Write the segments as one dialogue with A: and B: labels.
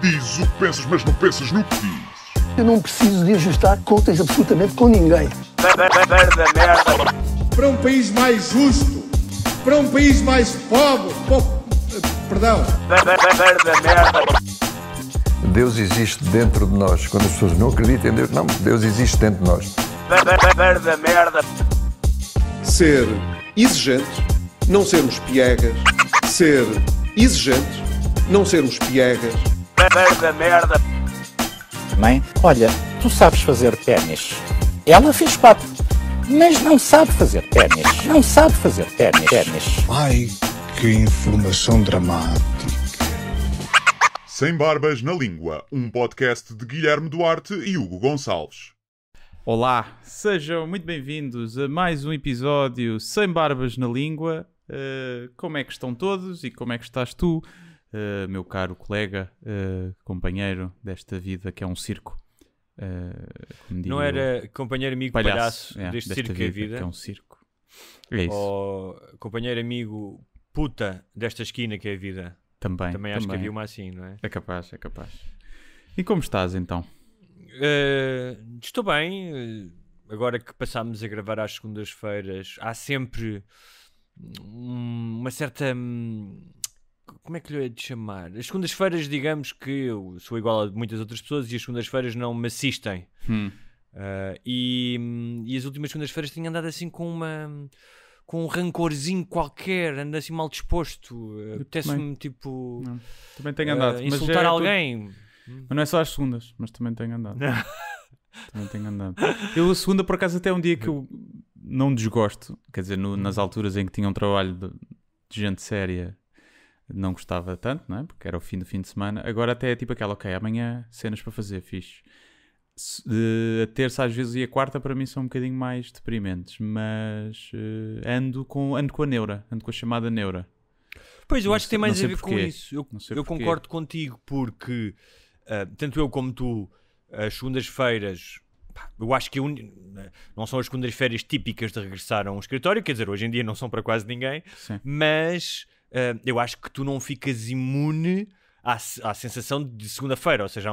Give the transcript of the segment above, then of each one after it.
A: Dizes o que pensas, mas não pensas no que dizes.
B: Eu não preciso de ajustar contas absolutamente com ninguém.
C: Para um país mais justo, para um país mais pobre, perdão.
D: Deus existe dentro de nós. Quando as pessoas não acreditam em Deus, não, Deus existe dentro de nós.
C: Ser exigente, não sermos piegas. Ser exigente, não sermos piegas.
E: Mãe, olha, tu sabes fazer ténis. Ela fez 4, mas não sabe fazer ténis. Não sabe fazer ténis.
F: Ai, que informação dramática.
A: Sem Barbas na Língua, um podcast de Guilherme Duarte e Hugo Gonçalves.
G: Olá, sejam muito bem-vindos a mais um episódio Sem Barbas na Língua. Como é que estão todos e como é que estás tu, meu caro colega, companheiro desta vida que é um circo?
H: Não era companheiro, amigo, palhaço deste circo que é a vida?
G: Que é um circo. É isso.
H: Ou companheiro, amigo, puta desta esquina que é a vida? Também acho que havia uma assim, não é?
G: É capaz. E como estás então?
H: Estou bem. Agora que passámos a gravar às segundas-feiras, há sempre uma certa... Como é que lhe hei de chamar? As segundas-feiras, digamos que eu sou igual a muitas outras pessoas e as segundas-feiras não me assistem. E as últimas segundas-feiras tenho andado assim com um rancorzinho qualquer, ando assim mal disposto. Apetece-me tipo...
G: Não. Também tenho andado.
H: Insultar alguém.
G: Mas não é só às segundas, mas também tenho andado. Eu a segunda, por acaso, até é um dia que eu não desgosto. Quer dizer, nas alturas em que tinha um trabalho de gente séria, não gostava tanto, não é? Porque era o fim do fim de semana. Agora até é tipo aquela, ok, amanhã cenas para fazer, fixe. A terça às vezes e a quarta para mim são um bocadinho mais deprimentes, mas ando com a neura, ando com a chamada neura.
H: Pois, eu acho que tem mais a ver com
G: porquê.
H: isso. Eu concordo contigo porque tanto eu como tu, as segundas-feiras, eu acho que não são as segundas-feiras típicas de regressar a um escritório, quer dizer, hoje em dia não são para quase ninguém. Sim. Mas eu acho que tu não ficas imune à sensação de segunda-feira, ou seja,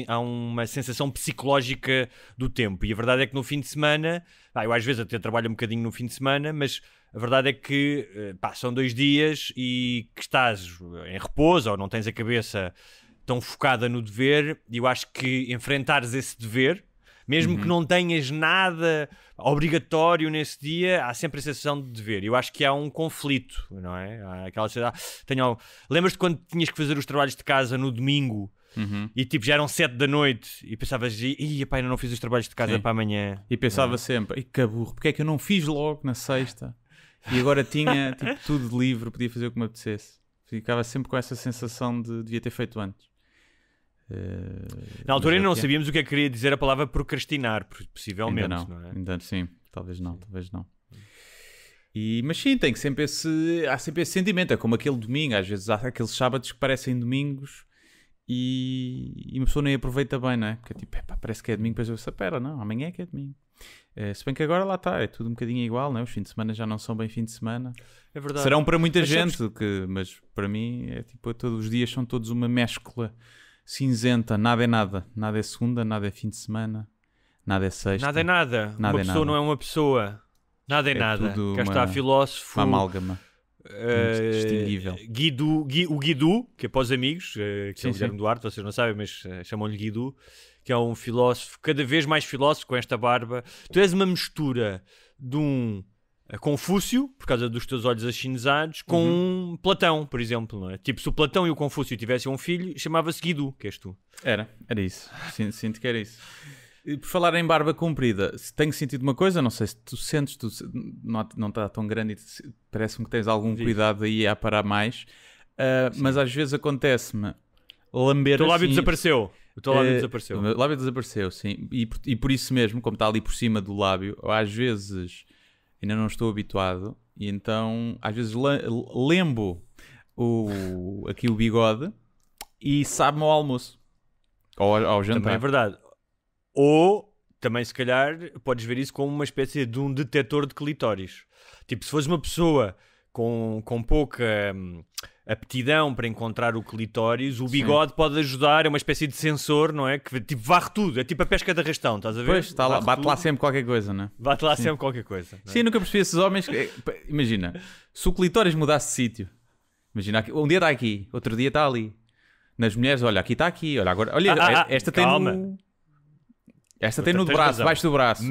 H: há uma sensação psicológica do tempo. E a verdade é que no fim de semana, eu às vezes até trabalho um bocadinho no fim de semana, mas a verdade é que são 2 dias e que estás em repouso ou não tens a cabeça tão focada no dever, e eu acho que enfrentares esse dever, mesmo que não tenhas nada obrigatório nesse dia, há sempre a sensação de dever. Eu acho que há um conflito, não é? Há aquela lembras-te quando tinhas que fazer os trabalhos de casa no domingo e tipo já eram 7 da noite e pensavas, pá, ainda não fiz os trabalhos de casa para amanhã.
G: E pensava sempre, que burro, porque é que eu não fiz logo na sexta? E agora tinha tipo, tudo livre, podia fazer o que me apetecesse. Ficava sempre com essa sensação de devia ter feito antes.
H: Na altura ainda não sabíamos o que é que queria dizer a palavra procrastinar, possivelmente.
G: Ainda não,
H: é?
G: Ainda sim, talvez não. Mas sim, há sempre esse sentimento. É como aquele domingo, às vezes há aqueles sábados que parecem domingos e uma pessoa nem aproveita bem, não é? Porque tipo, parece que é domingo, depois eu penso, pera, não, amanhã é que é domingo. Se bem que agora lá está, é tudo um bocadinho igual, não é? Os fins de semana já não são bem fim de semana.
H: É verdade.
G: Serão para muita gente, mas para mim é tipo, todos os dias são todos uma mescla cinzenta, nada é nada. Nada é segunda, nada é fim de semana, nada é sexta.
H: Nada é nada. Uma pessoa não é uma pessoa. Nada é nada. Cá está filósofo.
G: Uma amálgama. Indistinguível.
H: O Guido, que é para os amigos, que é o Guilherme Duarte, vocês não sabem, mas chamam-lhe Guido, que é um filósofo, cada vez mais filósofo com esta barba. Tu és uma mistura de um Confúcio, por causa dos teus olhos achinizados, com um Platão, por exemplo, não é? Tipo, se o Platão e o Confúcio tivessem um filho, chamava-se Guido, que és tu.
G: Era isso. Sinto que era isso. E por falar em barba comprida, tenho sentido uma coisa, não sei se tu sentes, não está tão grande e parece-me que tens algum cuidado aí a parar mais, mas às vezes acontece-me lamber.
H: O teu lábio desapareceu.
G: O meu lábio desapareceu, sim. E por isso mesmo, como está ali por cima do lábio, às vezes ainda não estou habituado e então às vezes lembo aqui o bigode e sabe-me ao almoço ou ao jantar.
H: Também é verdade. Ou também se calhar podes ver isso como uma espécie de um detector de clitóris. Tipo, se fores uma pessoa com pouca aptidão para encontrar o clitóris, o bigode pode ajudar, é uma espécie de sensor, não é? Que tipo varre tudo, é tipo a pesca de arrastão, estás a ver?
G: Pois, está lá, bate lá
H: tudo.
G: sempre qualquer coisa, não é?
H: Bate lá sempre qualquer coisa. Não é?
G: Sim, nunca percebi esses homens. Imagina, se o clitóris mudasse de sítio, imagina, um dia está aqui, outro dia está ali. Nas mulheres, olha, aqui está aqui, olha, agora, olha, esta tem
H: calma.
G: Esta tem no
H: Tens
G: braço,
H: razão.
G: debaixo do braço.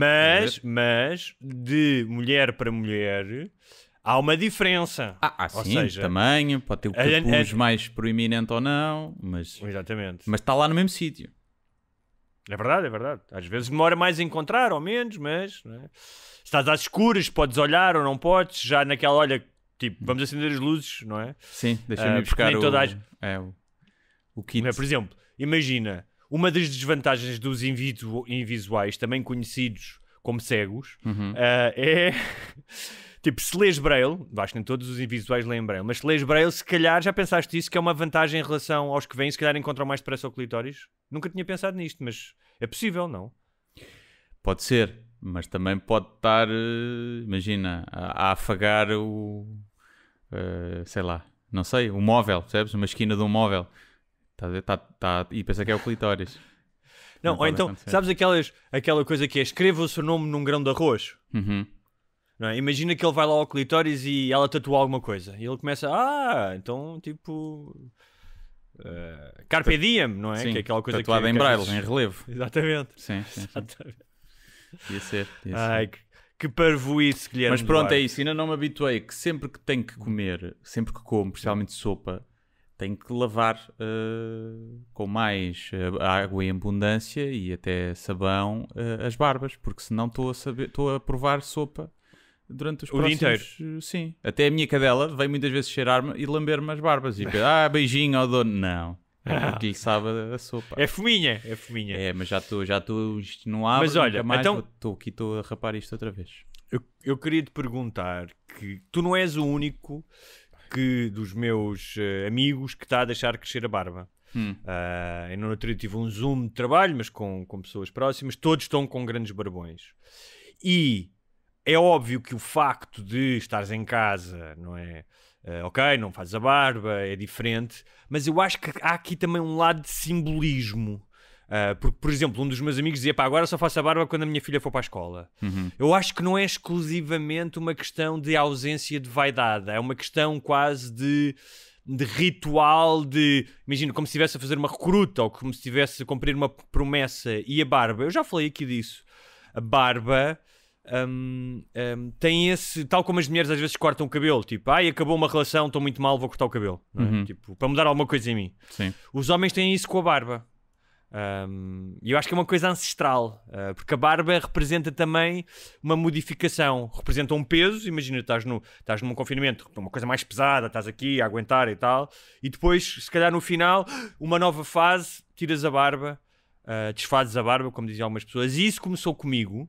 H: Mas de mulher para mulher há uma diferença. Ou
G: Sim,
H: seja,
G: tamanho, pode ter o capuz mais proeminente ou não, mas
H: exatamente.
G: está lá no mesmo sítio.
H: É verdade, é verdade. Às vezes demora mais a encontrar ou menos, mas não é? Se estás às escuras, podes olhar ou não podes, já naquela, olha, tipo, vamos acender as luzes, não é?
G: Sim, deixa-me ir buscar o kit.
H: Por exemplo, imagina, uma das desvantagens dos invisuais, também conhecidos como cegos, é... Tipo, se lês Braille, acho que nem todos os invisuais leem Braille, mas se lês Braille, se calhar já pensaste isso, que é uma vantagem em relação aos que vêm, se calhar encontram mais depressa o clitóris? Nunca tinha pensado nisto, mas é possível, não?
G: Pode ser, mas também pode estar, imagina, a afagar sei lá, não sei, o móvel, percebes? Uma esquina de um móvel. E pensa que é o clitóris.
H: Não, ou então, acontecer. Sabes aquela coisa que é escreva o seu nome num grão de arroz? Não é? Imagina que ele vai lá ao clitóris e ela tatua alguma coisa. E ele começa, então, tipo... Carpe diem, não é?
G: Sim,
H: que é aquela coisa
G: tatuada em braille, em relevo.
H: Exatamente.
G: Sim. Exatamente. Ia ser.
H: Ai, que parvoíce, Guilherme.
G: Mas pronto,
H: Duarte.
G: é isso. Ainda não me habituei que sempre que tenho que comer, sempre que como, especialmente sopa, tenho que lavar com mais água em abundância e até sabão as barbas, porque senão estou a provar sopa durante os próximos...
H: dia inteiro?
G: Sim. Até a minha cadela vem muitas vezes cheirar-me e lamber-me as barbas. E beijinho ao dono. Não. É porque lhe sabe a sopa.
H: É fuminha.
G: É, mas já estou, isto não abre,
H: mas olha,
G: mais,
H: então...
G: estou a rapar isto outra vez.
H: Eu queria te perguntar que tu não és o único dos meus amigos que está a deixar crescer a barba. Eu no outro dia tive um Zoom de trabalho, mas com pessoas próximas, todos estão com grandes barbões. E é óbvio que o facto de estares em casa, não é? Ok, não fazes a barba, é diferente, mas eu acho que há aqui também um lado de simbolismo. Porque, por exemplo, um dos meus amigos dizia, agora só faço a barba quando a minha filha for para a escola. Eu acho que não é exclusivamente uma questão de ausência de vaidade, é uma questão quase de ritual, imagina, como se estivesse a fazer uma recruta ou como se estivesse a cumprir uma promessa. E a barba, eu já falei aqui disso, a barba tem esse, tal como as mulheres às vezes cortam o cabelo, tipo, acabou uma relação, estou muito mal, vou cortar o cabelo, não é? Tipo, para mudar alguma coisa em mim.
G: Sim.
H: Os homens têm isso com a barba. E eu acho que é uma coisa ancestral, porque a barba representa também uma modificação, representa um peso. Imagina, estás num confinamento, uma coisa mais pesada, estás aqui a aguentar e tal, e depois, se calhar no final, uma nova fase, tiras a barba, desfazes a barba, como diziam algumas pessoas. E isso começou comigo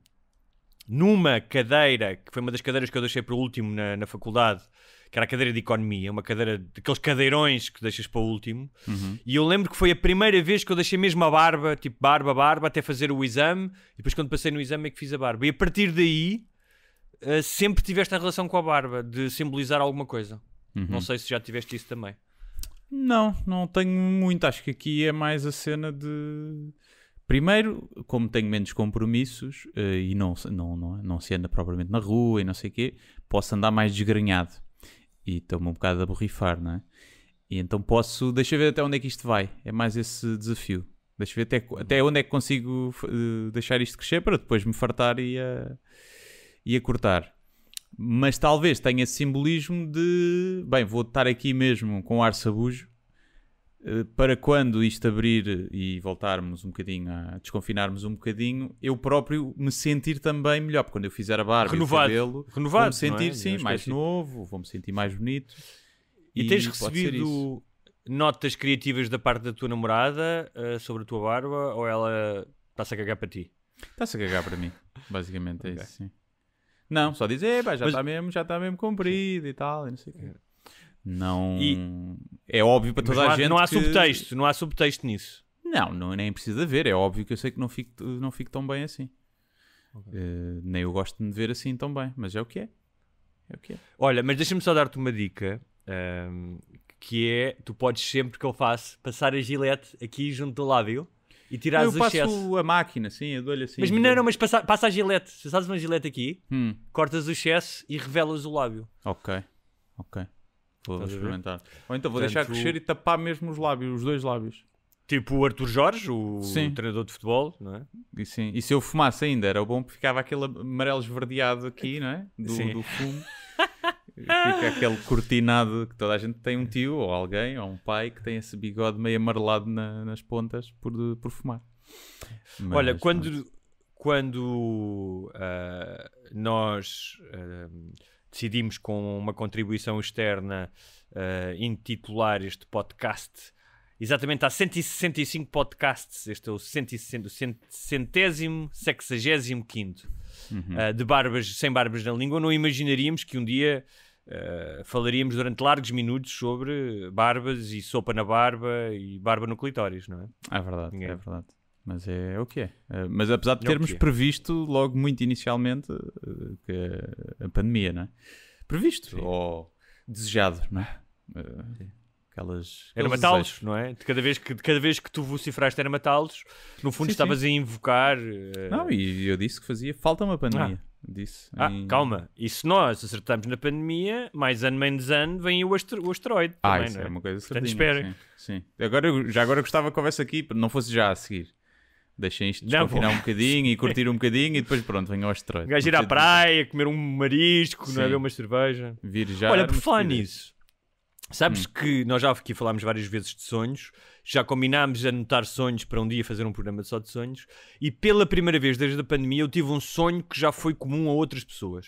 H: numa cadeira, que foi uma das cadeiras que eu deixei para o último na faculdade, que era a cadeira de economia, uma cadeira daqueles cadeirões que deixas para o último. E eu lembro que foi a primeira vez que eu deixei mesmo a barba, tipo barba, até fazer o exame, e depois quando passei no exame é que fiz a barba. E a partir daí, sempre tive esta relação com a barba, de simbolizar alguma coisa. Não sei se já tiveste isso também.
G: Não tenho muito. Acho que aqui é mais a cena de... Primeiro, como tenho menos compromissos e não se anda propriamente na rua e não sei o quê, posso andar mais desgrenhado. E estou-me um bocado a borrifar, não é? E então deixa eu ver até onde é que isto vai. É mais esse desafio. Deixa eu ver até onde é que consigo deixar isto crescer para depois me fartar e a cortar. Mas talvez tenha esse simbolismo de... Bem, vou estar aqui mesmo com ar sabujo para quando isto abrir e voltarmos um bocadinho a desconfinarmos um bocadinho, eu próprio me sentir também melhor, porque quando eu fizer a barba e o cabelo,
H: renovado,
G: vou-me sentir
H: não é?
G: mais novo, vou-me sentir mais bonito.
H: E tens recebido notas criativas da parte da tua namorada sobre a tua barba, ou ela está-se a cagar para ti?
G: Está-se a cagar para mim, basicamente é isso, sim. Não, só dizer, já está mesmo comprido e tal, e não sei o quê. Não... É óbvio para toda a gente
H: não há
G: que...
H: não há subtexto nisso.
G: Não, nem precisa haver. É óbvio que eu sei que não fico tão bem assim. Nem eu gosto de me ver assim tão bem, mas é o que é.
H: Olha, mas deixa-me só dar-te uma dica que é, tu podes sempre que eu faço, passar a gilete aqui junto do lábio e tirar o excesso.
G: Eu passo a máquina, sim, eu dou-lhe assim.
H: Mas não, mas passa a gilete. Se fazes uma gilete aqui, cortas o excesso e revelas o lábio.
G: Ok. Vou experimentar. Ou então vou deixar crescer e tapar mesmo os lábios, os dois lábios.
H: Tipo o Arthur Jorge, o treinador de futebol, não é?
G: E se eu fumasse ainda, era bom porque ficava aquele amarelo esverdeado aqui, não é? Do fumo. Fica aquele cortinado que toda a gente tem um tio, ou alguém, ou um pai que tem esse bigode meio amarelado nas pontas por fumar. Mas,
H: olha, quando nós decidimos com uma contribuição externa intitular este podcast, exatamente há 165 podcasts, este é o 165º de barbas, sem barbas na língua. Não imaginaríamos que um dia falaríamos durante largos minutos sobre barbas e sopa na barba e barba no clitóris, não é?
G: É verdade, é verdade. Mas é o que é. Mas apesar de termos previsto logo muito inicialmente que a pandemia, não é? Previsto ou desejado, não é?
H: Era matá-los, não é? De cada vez que tu vocifraste era matá-los, no fundo estavas a invocar.
G: Não, e eu disse que fazia falta uma pandemia.
H: Calma. E se nós acertamos na pandemia, mais ano menos ano, vem o asteroide. Também,
G: isso
H: não é?
G: É uma coisa
H: certinha.
G: Portanto, sim. Agora gostava que houvesse aqui, não fosse já a seguir. Deixem isto desconfinar um bocadinho e curtir um bocadinho e depois pronto, venha o asteroide.
H: Um gajo ir à praia, comer um marisco, não é? Beber uma cerveja. Olha, por falar nisso, sabes que nós já aqui falámos várias vezes de sonhos, já combinámos anotar sonhos para um dia fazer um programa só de sonhos, e pela primeira vez desde a pandemia eu tive um sonho que já foi comum a outras pessoas.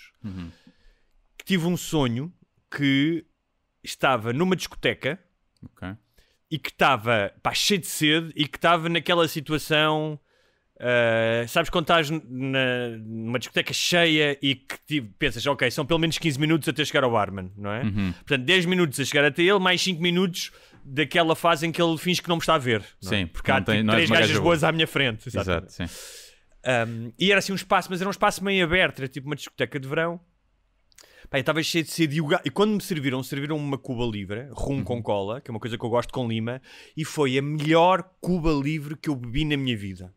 H: Tive um sonho que estava numa discoteca e que estava cheio de sede e que estava naquela situação... sabes quando estás numa discoteca cheia e que pensas, ok, são pelo menos 15 minutos até chegar ao barman, não é? Portanto, 10 minutos a chegar até ele, mais 5 minutos daquela fase em que ele finge que não me está a ver.
G: Sim,
H: porque há três gajas boas à minha frente.
G: Exato, sim.
H: E era assim um espaço, mas era um espaço meio aberto, era tipo uma discoteca de verão. Eu estava cheio de sede e quando me serviram uma Cuba Livre, rum com cola, que é uma coisa que eu gosto com lima, e foi a melhor Cuba Livre que eu bebi na minha vida.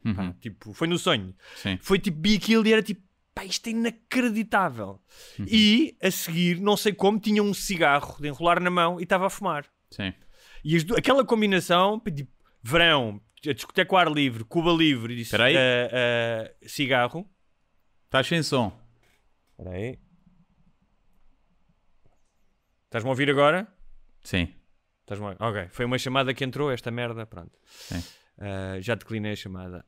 H: Foi no sonho.
G: Sim.
H: Foi tipo, bi aquilo e era tipo, isto é inacreditável. E a seguir, não sei como, tinha um cigarro de enrolar na mão e estava a fumar.
G: Sim.
H: E aquela combinação, tipo, verão, a discoteca ao ar livre, Cuba Livre, e disse, cigarro.
G: Estás sem som.
H: Espera aí. Estás-me a ouvir agora?
G: Sim.
H: Ok, foi uma chamada que entrou, esta merda, pronto.
G: Sim.
H: Já declinei a chamada.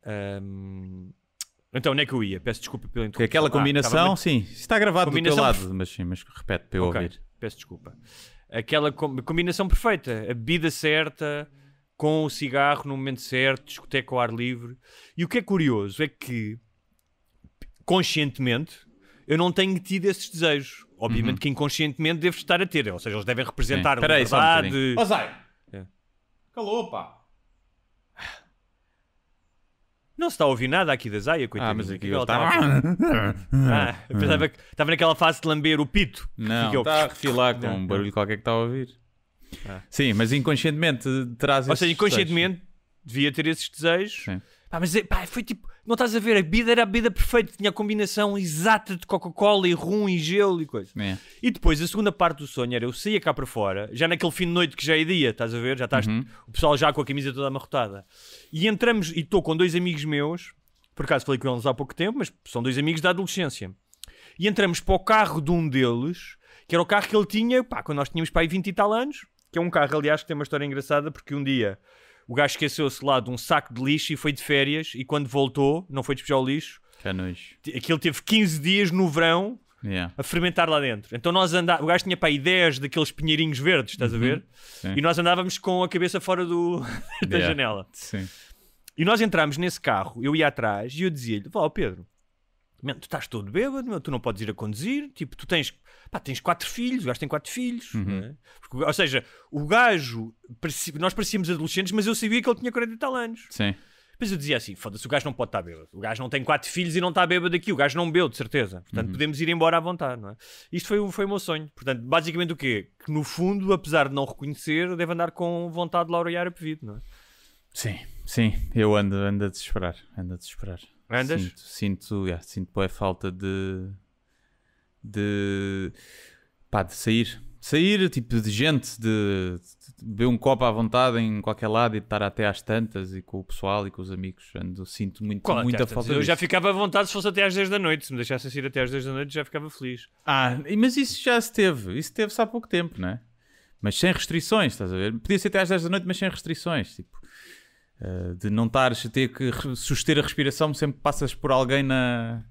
H: Então, onde é que eu ia? Peço desculpa pela interrupção.
G: Aquela combinação, sim, está gravado do teu lado, mas repete para eu ouvir.
H: Peço desculpa. Aquela combinação perfeita, a bebida certa, com o cigarro no momento certo, discoteca ao ar livre. E o que é curioso é que, conscientemente, eu não tenho tido esses desejos. Obviamente que inconscientemente devo estar a ter. Ou seja, eles devem representar a liberdade.
G: Ó Zai! Calou, pá!
H: Não se está a ouvir nada aqui da Zaya, coitadinho.
G: Mas aqui ele está...
H: Eu pensava que estava naquela fase de lamber o pito.
G: Não, está a refilar com um barulho qualquer que está a ouvir. Sim, mas inconscientemente traz esses
H: Ou seja, inconscientemente devia ter esses desejos.
G: Sim.
H: Mas foi tipo... Não estás a ver? A bebida era a bebida perfeita. Tinha a combinação exata de Coca-Cola e rum e gelo e coisa. E depois, a segunda parte do sonho era eu saía cá para fora, já naquele fim de noite que já é dia, estás a ver? Já estás o pessoal já com a camisa toda amarrotada. E entramos, e estou com 2 amigos meus, por acaso falei com eles há pouco tempo, mas são 2 amigos da adolescência. E entramos para o carro de um deles, que era o carro que ele tinha, quando nós tínhamos aí 20 e tal anos, que é um carro, aliás, que tem uma história engraçada, porque um dia... O gajo esqueceu-se lá de um saco de lixo e foi de férias, e quando voltou, não foi despejar o lixo. Aquilo teve 15 dias no verão a fermentar lá dentro. Então nós andávamos, o gajo tinha para aí 10 daqueles pinheirinhos verdes, estás a ver?
G: Sim.
H: E nós andávamos com a cabeça fora da janela.
G: Sim.
H: E nós entramos nesse carro, eu ia atrás e eu dizia-lhe: Pedro, tu estás todo bêbado, tu não podes ir a conduzir, tipo, tu tens 4 filhos, o gajo tem 4 filhos, não é? Porque, ou seja, o gajo, nós parecíamos adolescentes, mas eu sabia que ele tinha 40 e tal anos.
G: Sim.
H: Depois eu dizia assim, foda-se, o gajo não pode estar bêbado. O gajo não tem 4 filhos e não está bêbado aqui. O gajo não bebeu, de certeza. Portanto, podemos ir embora à vontade, não é? Isto foi o meu sonho. Portanto, basicamente o quê? Que no fundo, apesar de não reconhecer, deve andar com vontade de laurear a pedido, não é?
G: Sim, eu ando a desesperar.
H: Andas?
G: Sinto boa falta de sair, tipo, de gente, de beber um copo à vontade em qualquer lado e de estar até às tantas e com o pessoal e com os amigos. Sinto muita falta
H: Eu
G: disso.
H: já ficava à vontade se fosse até às 10 da noite. Se me deixasse ir até às 10 da noite, já ficava feliz.
G: Mas isso já se teve. Isso teve-se há pouco tempo, não é? Mas sem restrições, estás a ver? Podia ser até às 10 da noite, mas sem restrições. Tipo, de não estares a ter que suster a respiração sempre que passas por alguém na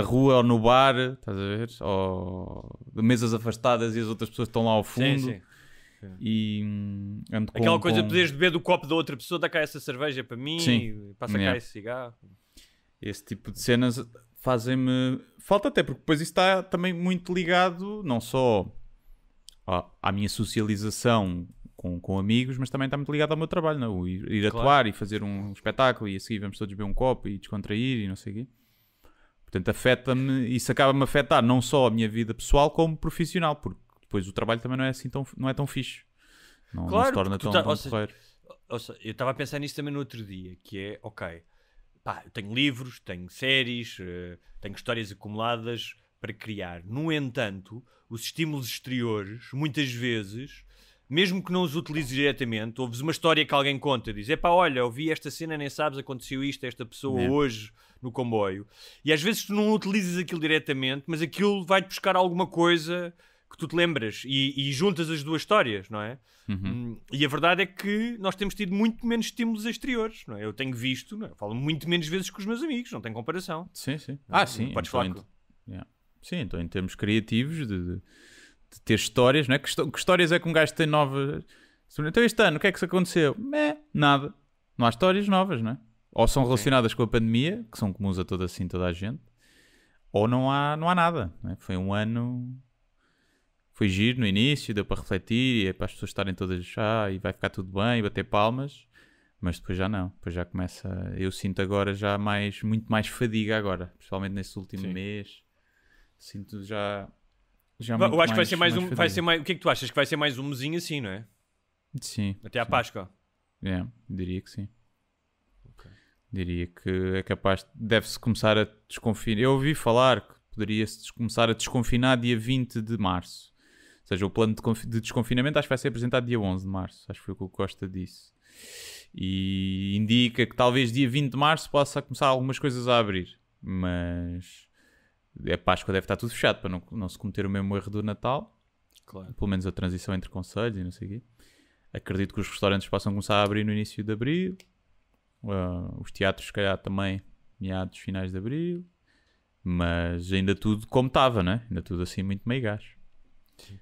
G: rua ou no bar, estás a ver? Ou de mesas afastadas e as outras pessoas estão lá ao fundo.
H: Sim.
G: E ando com...
H: Aquela coisa de poderes beber do copo da outra pessoa, dá cá essa cerveja para mim,
G: Sim.
H: passa cá esse cigarro.
G: Esse tipo de cenas fazem-me falta, até porque depois isso está também muito ligado não só à minha socialização com amigos, mas também está muito ligado ao meu trabalho, não? O ir atuar e fazer um espetáculo e a seguir vamos todos beber um copo e descontrair e não sei o quê. Portanto, afeta-me, isso acaba-me a afetar não só a minha vida pessoal como profissional, porque depois o trabalho também não é tão fixe. Não se torna tão porreiro.
H: Eu estava a pensar nisso também no outro dia, que é, ok, pá, eu tenho livros, tenho séries, tenho histórias acumuladas para criar. No entanto, os estímulos exteriores, muitas vezes, mesmo que não os utilizes diretamente, ouves uma história que alguém conta, diz, epá, olha, eu vi esta cena, nem sabes, aconteceu isto a esta pessoa hoje no comboio. E às vezes tu não utilizas aquilo diretamente, mas aquilo vai-te buscar alguma coisa que tu te lembras e juntas as duas histórias, não é? E a verdade é que nós temos tido muito menos estímulos exteriores, não é? Eu tenho visto, não é? Eu falo muito menos vezes com os meus amigos, não tem comparação.
G: Sim.
H: Sim.
G: Podes falar. Sim, então em termos criativos de ter histórias, não é? Que histórias é que um gajo tem novas? Então este ano, o que é que se aconteceu? Nada. Não há histórias novas, não é? Ou são relacionadas com a pandemia, que são comuns a toda a gente, ou não há nada, não é? Foi um ano... Foi giro no início, deu para refletir, e é para as pessoas estarem todas e vai ficar tudo bem, e bater palmas, mas depois já não, depois já começa, eu sinto agora já muito mais fadiga agora, principalmente nesse último mês, sinto já muito
H: eu acho que vai ser mais
G: fadiga.
H: o que é que tu achas? Que vai ser mais um mesinho assim, não é?
G: Sim.
H: Até à Páscoa.
G: Diria que sim. Diria que é capaz, deve-se começar a desconfinar, eu ouvi falar que poderia-se começar a desconfinar dia 20 de março. Ou seja, o plano de desconfinamento acho que vai ser apresentado dia 11 de março. Acho que foi o que o Costa disse. E indica que talvez dia 20 de março possa começar algumas coisas a abrir. Mas a Páscoa deve estar tudo fechado para não se cometer o mesmo erro do Natal.
H: Claro.
G: Pelo menos a transição entre concelhos e não sei o quê. Acredito que os restaurantes possam começar a abrir no início de abril. Os teatros, se calhar, também meados, finais de abril. Mas ainda tudo como estava, né? Ainda tudo assim muito meio gás.
H: Sim.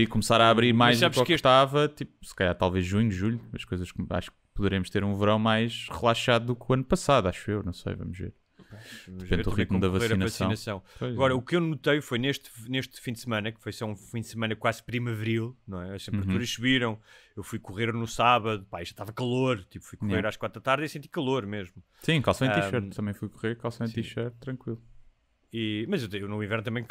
G: Começar a abrir mais do que
H: este...
G: estava, tipo, se calhar talvez junho, julho, as coisas, acho que poderemos ter um verão mais relaxado do que o ano passado, acho eu, não sei, vamos ver. Depende do ritmo da vacinação.
H: Agora, o que eu notei foi neste fim de semana, que foi só um fim de semana quase primaveril, não é? As temperaturas subiram, eu fui correr no sábado, já estava calor, tipo, fui correr às 4 da tarde e senti calor mesmo.
G: Sim, calção e t-shirt, também fui correr, calção e t-shirt, tranquilo.
H: Mas eu no inverno também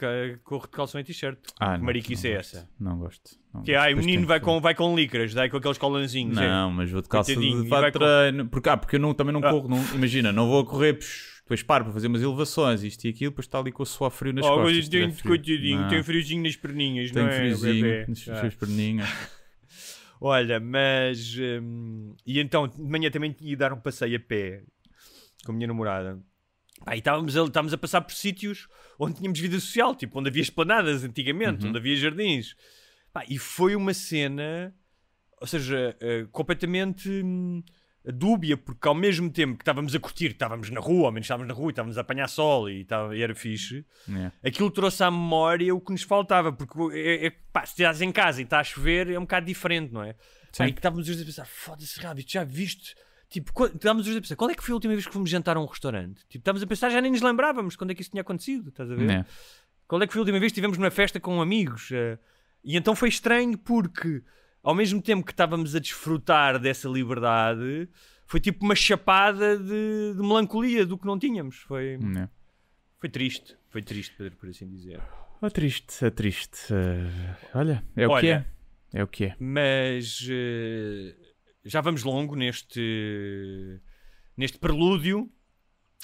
H: corro de calção e t-shirt. Mariquice é essa?
G: Não gosto.
H: Que o menino vai com licras, daí com aqueles colanzinhos.
G: Não, mas vou de calça de treino. Porque eu também não corro. Imagina, não vou a correr, depois paro para fazer umas elevações, isto e aquilo, depois está ali com o suor frio nas costas.
H: Tem friozinho nas perninhas,
G: tem
H: não é?
G: Tem friozinho nas suas perninhas.
H: Olha, mas... e então, de manhã também ia dar um passeio a pé com a minha namorada. E estávamos a passar por sítios onde tínhamos vida social, tipo onde havia esplanadas antigamente, onde havia jardins. E foi uma cena, ou seja, completamente dúbia, porque ao mesmo tempo que estávamos a curtir, estávamos na rua, ao menos estávamos na rua e estávamos a apanhar sol e era fixe, aquilo trouxe à memória o que nos faltava, porque se estás em casa e está a chover é um bocado diferente, não é? E que estávamos os dois a pensar, foda-se, Rabi, tu já viste... Tipo, estávamos os dois a pensar, qual é que foi a última vez que fomos jantar a um restaurante? Tipo, estávamos a pensar, já nem nos lembrávamos quando é que isso tinha acontecido, estás a ver? Qual é que foi a última vez que estivemos numa festa com amigos? E então foi estranho porque, ao mesmo tempo que estávamos a desfrutar dessa liberdade, foi tipo uma chapada de melancolia do que não tínhamos. Foi triste, Pedro, por assim dizer.
G: É triste. Olha, é o que é. É o que é.
H: Mas já vamos longo neste prelúdio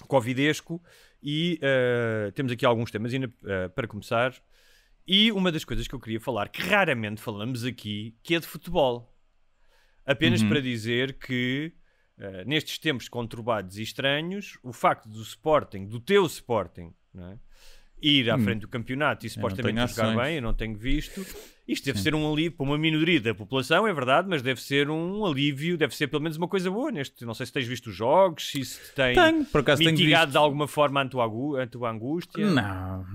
H: covidesco e temos aqui alguns temas ainda para começar. E uma das coisas que eu queria falar, que raramente falamos aqui, que é de futebol. Apenas para dizer que nestes tempos conturbados e estranhos, o facto do teu Sporting, não é? Ir à frente do campeonato e supostamente jogar bem, eu não tenho visto. Isto deve ser um alívio para uma minoria da população, é verdade, mas deve ser um alívio, deve ser pelo menos uma coisa boa neste. Não sei se tens visto os jogos, se isso te tem mitigado de alguma forma a tua angústia.
G: Não.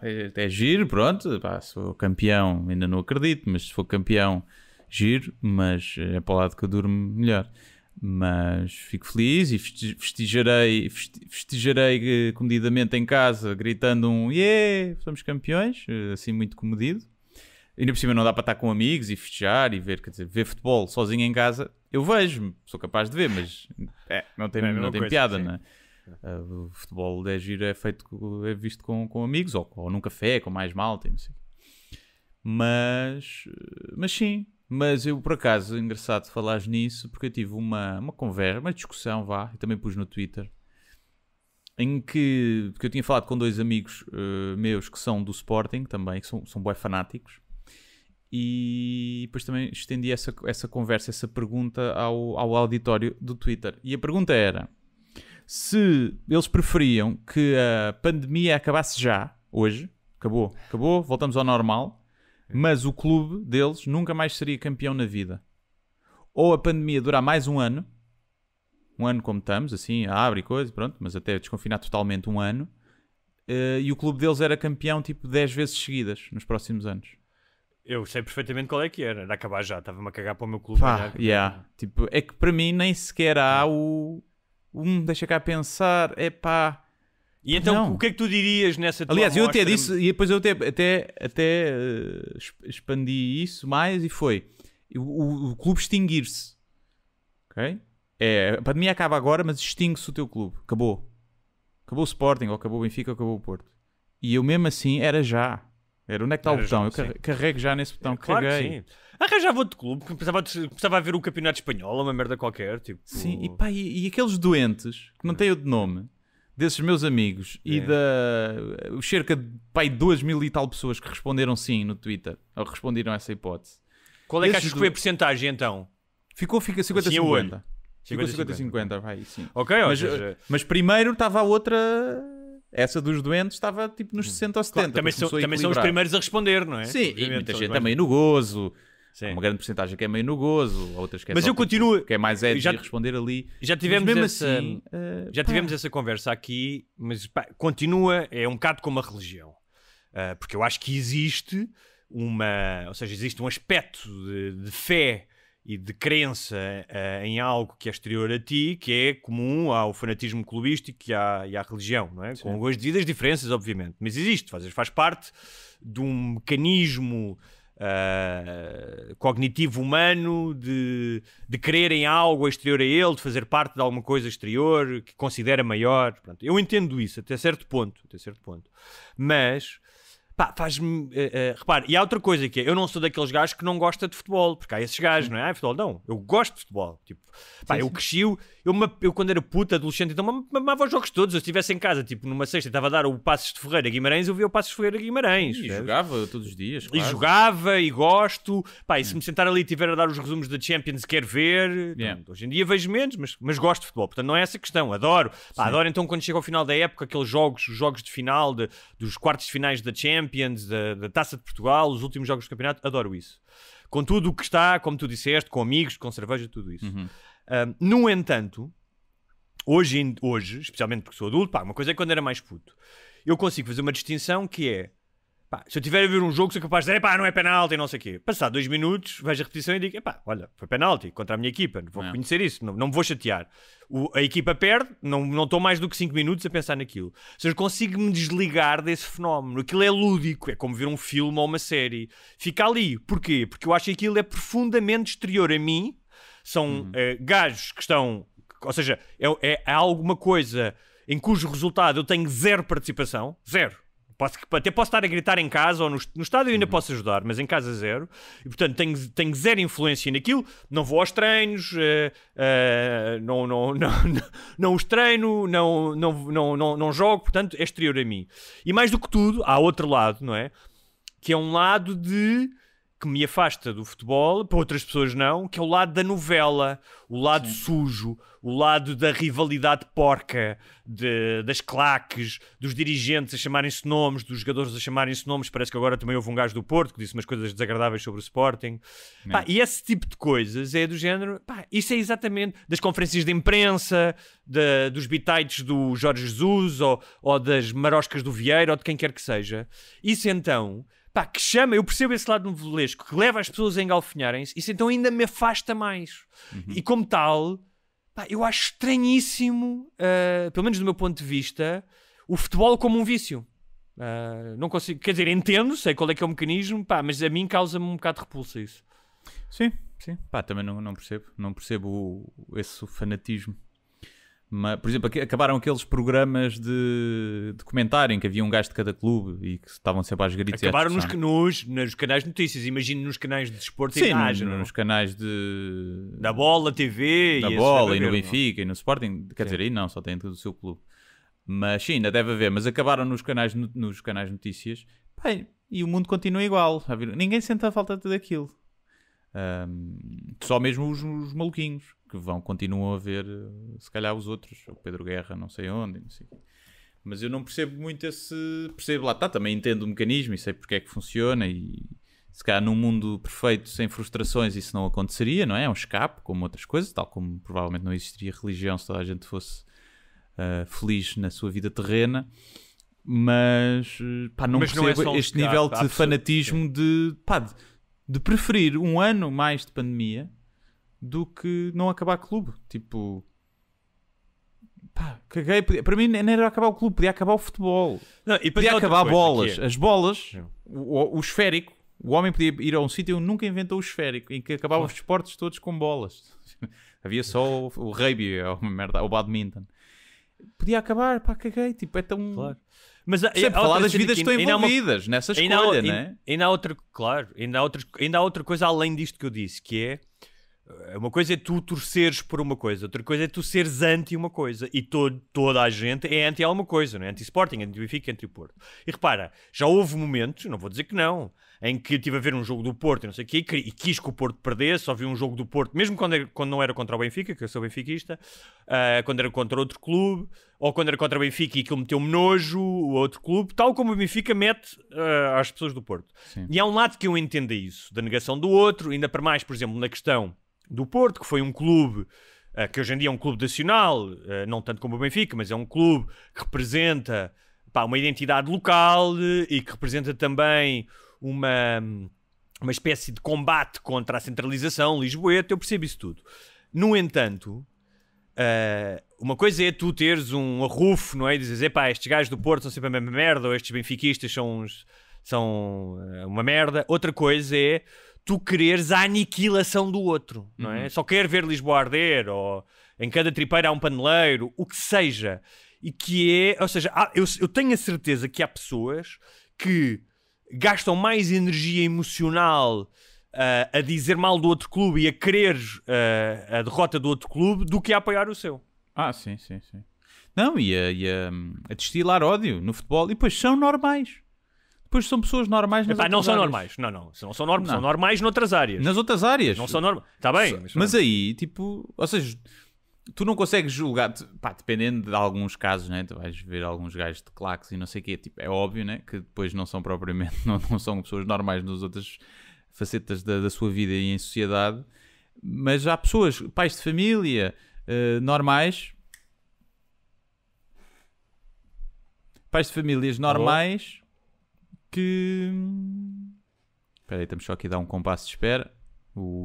G: É giro, pronto. Pá, se for campeão, ainda não acredito, mas se for campeão, giro, mas é para o lado que eu durmo melhor. Mas fico feliz e festejarei comodidamente em casa, gritando somos campeões, assim muito comodido. Ainda por cima não dá para estar com amigos e festejar e ver, quer dizer, ver futebol sozinho em casa, eu vejo, sou capaz de ver, mas não tem piada, não é? O futebol é giro, é visto com amigos, ou num café, com mais malta, não sei. Mas sim. Mas eu, por acaso, engraçado falares nisso, porque eu tive uma conversa, uma discussão, e também pus no Twitter, porque eu tinha falado com 2 amigos meus que são do Sporting também, que são bué fanáticos, e depois também estendi essa conversa, essa pergunta ao auditório do Twitter. E a pergunta era se eles preferiam que a pandemia acabasse já, hoje, acabou, voltamos ao normal, mas o clube deles nunca mais seria campeão na vida. Ou a pandemia durar mais um ano como estamos, assim, abre e coisa, pronto, mas até desconfinar totalmente um ano, e o clube deles era campeão tipo 10 vezes seguidas nos próximos anos.
H: Eu sei perfeitamente qual é que era acabar já, estava-me a cagar para o meu clube.
G: Tipo, é que para mim nem sequer há deixa cá pensar,
H: E então, o que é que tu dirias nessa tua
G: Aliás, eu até disse, e depois eu até expandi isso mais, e foi o clube extinguir-se. Ok? A pandemia acaba agora, mas extingue-se o teu clube. Acabou o Sporting, ou acabou o Benfica, ou acabou o Porto. E eu mesmo assim, era já. Onde é que está o botão? Eu carrego já nesse botão.
H: Claro
G: caguei.
H: Que sim. Arranjava outro clube, começava a ver o campeonato espanhol, uma merda qualquer. Tipo...
G: Sim, e aqueles doentes, que não têm o de nome, desses meus amigos, e os cerca de 2.000 e tal pessoas que responderam sim no Twitter, ou responderam a essa hipótese.
H: Qual é que achas que foi a porcentagem então?
G: Fica 50-50. Ficou 50-50, vai, sim.
H: Ok,
G: mas primeiro estava a outra... Essa dos doentes estava tipo nos 60 ou 70.
H: Claro, também são os primeiros a responder, não é?
G: Sim, e muita gente é meio no gozo. Sim. Uma grande porcentagem que é meio no gozo, outras que é
H: mas eu continuo,
G: que é mais de responder ali.
H: Já tivemos essa conversa aqui, mas continua, é um bocado como a religião. Porque eu acho que existe existe um aspecto de fé e de crença em algo que é exterior a ti, que é comum ao fanatismo clubístico e à religião, não é? Com algumas devidas diferenças, obviamente. Mas existe, faz parte de um mecanismo cognitivo humano de crer em algo exterior a ele, de fazer parte de alguma coisa exterior que considera maior. Pronto, eu entendo isso até certo ponto. Mas faz-me... repare, e há outra coisa que é, eu não sou daqueles gajos que não gosta de futebol, porque há esses gajos, não é? Futebol não, eu gosto de futebol. Tipo, eu cresci, eu quando era puta, adolescente, então mamava os jogos todos. Eu estivesse em casa, tipo, numa sexta, estava a dar o Passos de Ferreira Guimarães, eu via o Passos de Ferreira Guimarães.
G: E jogava todos os dias, claro.
H: E jogava, e gosto. E se me sentar ali e tiver a dar os resumos da Champions, quero ver. Então, hoje em dia vejo menos, mas gosto de futebol. Portanto, não é essa a questão. Adoro. Adoro então quando chega ao final da época, aqueles jogos de final, dos quartos de finais da Champions, da Taça de Portugal, os últimos jogos do campeonato, adoro isso. Com tudo o que está, como tu disseste, com amigos, com cerveja, tudo isso. No entanto, hoje, especialmente porque sou adulto, uma coisa é quando era mais puto, eu consigo fazer uma distinção que é, se eu estiver a ver um jogo, sou capaz de dizer, não é penalti e não sei o quê. Passado 2 minutos, vejo a repetição e digo, olha, foi penalti contra a minha equipa, vou reconhecer isso, não me vou chatear. A equipa perde, não estou mais do que 5 minutos a pensar naquilo. Ou seja, consigo-me desligar desse fenómeno. Aquilo é lúdico, é como ver um filme ou uma série. Fica ali. Porquê? Porque eu acho que aquilo é profundamente exterior a mim, São gajos que estão... Ou seja, é alguma coisa em cujo resultado eu tenho zero participação. Zero. Até posso estar a gritar em casa ou no estádio ainda posso ajudar, mas em casa zero. E portanto tenho zero influência naquilo. Não vou aos treinos, não os treino, não jogo, portanto é exterior a mim. E mais do que tudo, há outro lado, não é? Que é um lado que me afasta do futebol, para outras pessoas não, que é o lado da novela, o lado sujo, o lado da rivalidade porca, das claques, dos dirigentes a chamarem-se nomes, dos jogadores a chamarem-se nomes. Parece que agora também houve um gajo do Porto que disse umas coisas desagradáveis sobre o Sporting. Pá, e esse tipo de coisas é do género, pá, isso é exatamente das conferências de imprensa, dos bitites do Jorge Jesus ou das maroscas do Vieira ou de quem quer que seja. Isso então... Pá, que chama, eu percebo esse lado novelesco, que leva as pessoas a engalfinharem-se, isso então ainda me afasta mais. E como tal, pá, eu acho estranhíssimo, pelo menos do meu ponto de vista, o futebol como um vício. Não consigo, quer dizer, entendo, sei qual é que é o mecanismo, pá, mas a mim causa-me um bocado de repulsa isso.
G: Sim, pá, também não percebo esse fanatismo. Mas, por exemplo, acabaram aqueles programas de comentário em que havia um gajo de cada clube e que estavam sempre às gritos.
H: Acabaram nos canais de notícias, imagino nos canais de desporto.
G: Sim, nos canais da
H: Bola TV,
G: da Bola e no Benfica e no Sporting. Quer dizer, aí não, só tem tudo o seu clube. Mas sim, ainda deve haver. Mas acabaram nos canais de notícias. Bem, e o mundo continua igual. Ninguém sente a falta daquilo. Só mesmo os maluquinhos que continuam a ver, se calhar os outros, o Pedro Guerra, não sei onde, não sei. Mas eu não percebo muito percebo, lá está, também entendo o mecanismo e sei porque é que funciona, e se calhar num mundo perfeito, sem frustrações, isso não aconteceria, não é? É um escape, como outras coisas, tal como provavelmente não existiria religião se toda a gente fosse feliz na sua vida terrena. Mas pá, não percebo este nível de fanatismo de preferir um ano mais de pandemia do que não acabar clube. Tipo, pá, caguei. Para mim nem era acabar o clube, podia acabar o futebol. Não, e podia acabar bolas. As bolas, o esférico. O homem podia ir a um sítio onde nunca inventou o esférico, em que acabavam os esportes todos com bolas. Havia só o rugby ou o badminton. Podia acabar, pá, caguei. Tipo, é tão... Claro. Mas sempre falar das vidas que estão envolvidas nessa escolha, não é?
H: Ainda há outra coisa além disto que eu disse, que é uma coisa é tu torceres por uma coisa, outra coisa é tu seres anti uma coisa, e toda a gente é anti alguma coisa, não é? Anti-Sporting, anti-Benfica, anti-Porto. E repara, já houve momentos, não vou dizer que não, em que estive a ver um jogo do Porto e não sei o quê, e quis que o Porto perdesse, só vi um jogo do Porto, mesmo quando não era contra o Benfica, que eu sou benfiquista, quando era contra outro clube, ou quando era contra o Benfica e aquilo meteu-me nojo, o outro clube, tal como o Benfica mete às pessoas do Porto. Sim. E há um lado que eu entenda isso, da negação do outro, ainda para mais, por exemplo, na questão do Porto, que foi um clube que hoje em dia é um clube nacional, não tanto como o Benfica, mas é um clube que representa uma identidade local e que representa também uma espécie de combate contra a centralização lisboeta. Eu percebo isso tudo. No entanto, uma coisa é tu teres um arrufo, não é? E dizes, epá, estes gajos do Porto são sempre a mesma merda, ou estes benfiquistas são uma merda. Outra coisa é tu quereres a aniquilação do outro, não é? Só quer ver Lisboa arder, ou em cada tripeira há um paneleiro, o que seja. E que é, ou seja, eu tenho a certeza que há pessoas que gastam mais energia emocional a dizer mal do outro clube e a querer a derrota do outro clube do que a apoiar o seu.
G: Sim. Não, e a destilar ódio no futebol, e depois são normais. Depois são pessoas normais nas outras
H: não são
G: áreas.
H: normais. Não. São normais noutras áreas.
G: Nas outras áreas.
H: Não são normais. Está bem.
G: Mas aí, tipo... Ou seja, tu não consegues julgar... Dependendo de alguns casos, né? Tu vais ver alguns gajos de claques e não sei o quê. Tipo, é óbvio, né? Que depois não são propriamente... Não são pessoas normais nas outras facetas da sua vida e em sociedade. Mas há pessoas, pais de família, normais... Pais de famílias normais... que... Espera aí, estamos só aqui a dar um compasso de espera.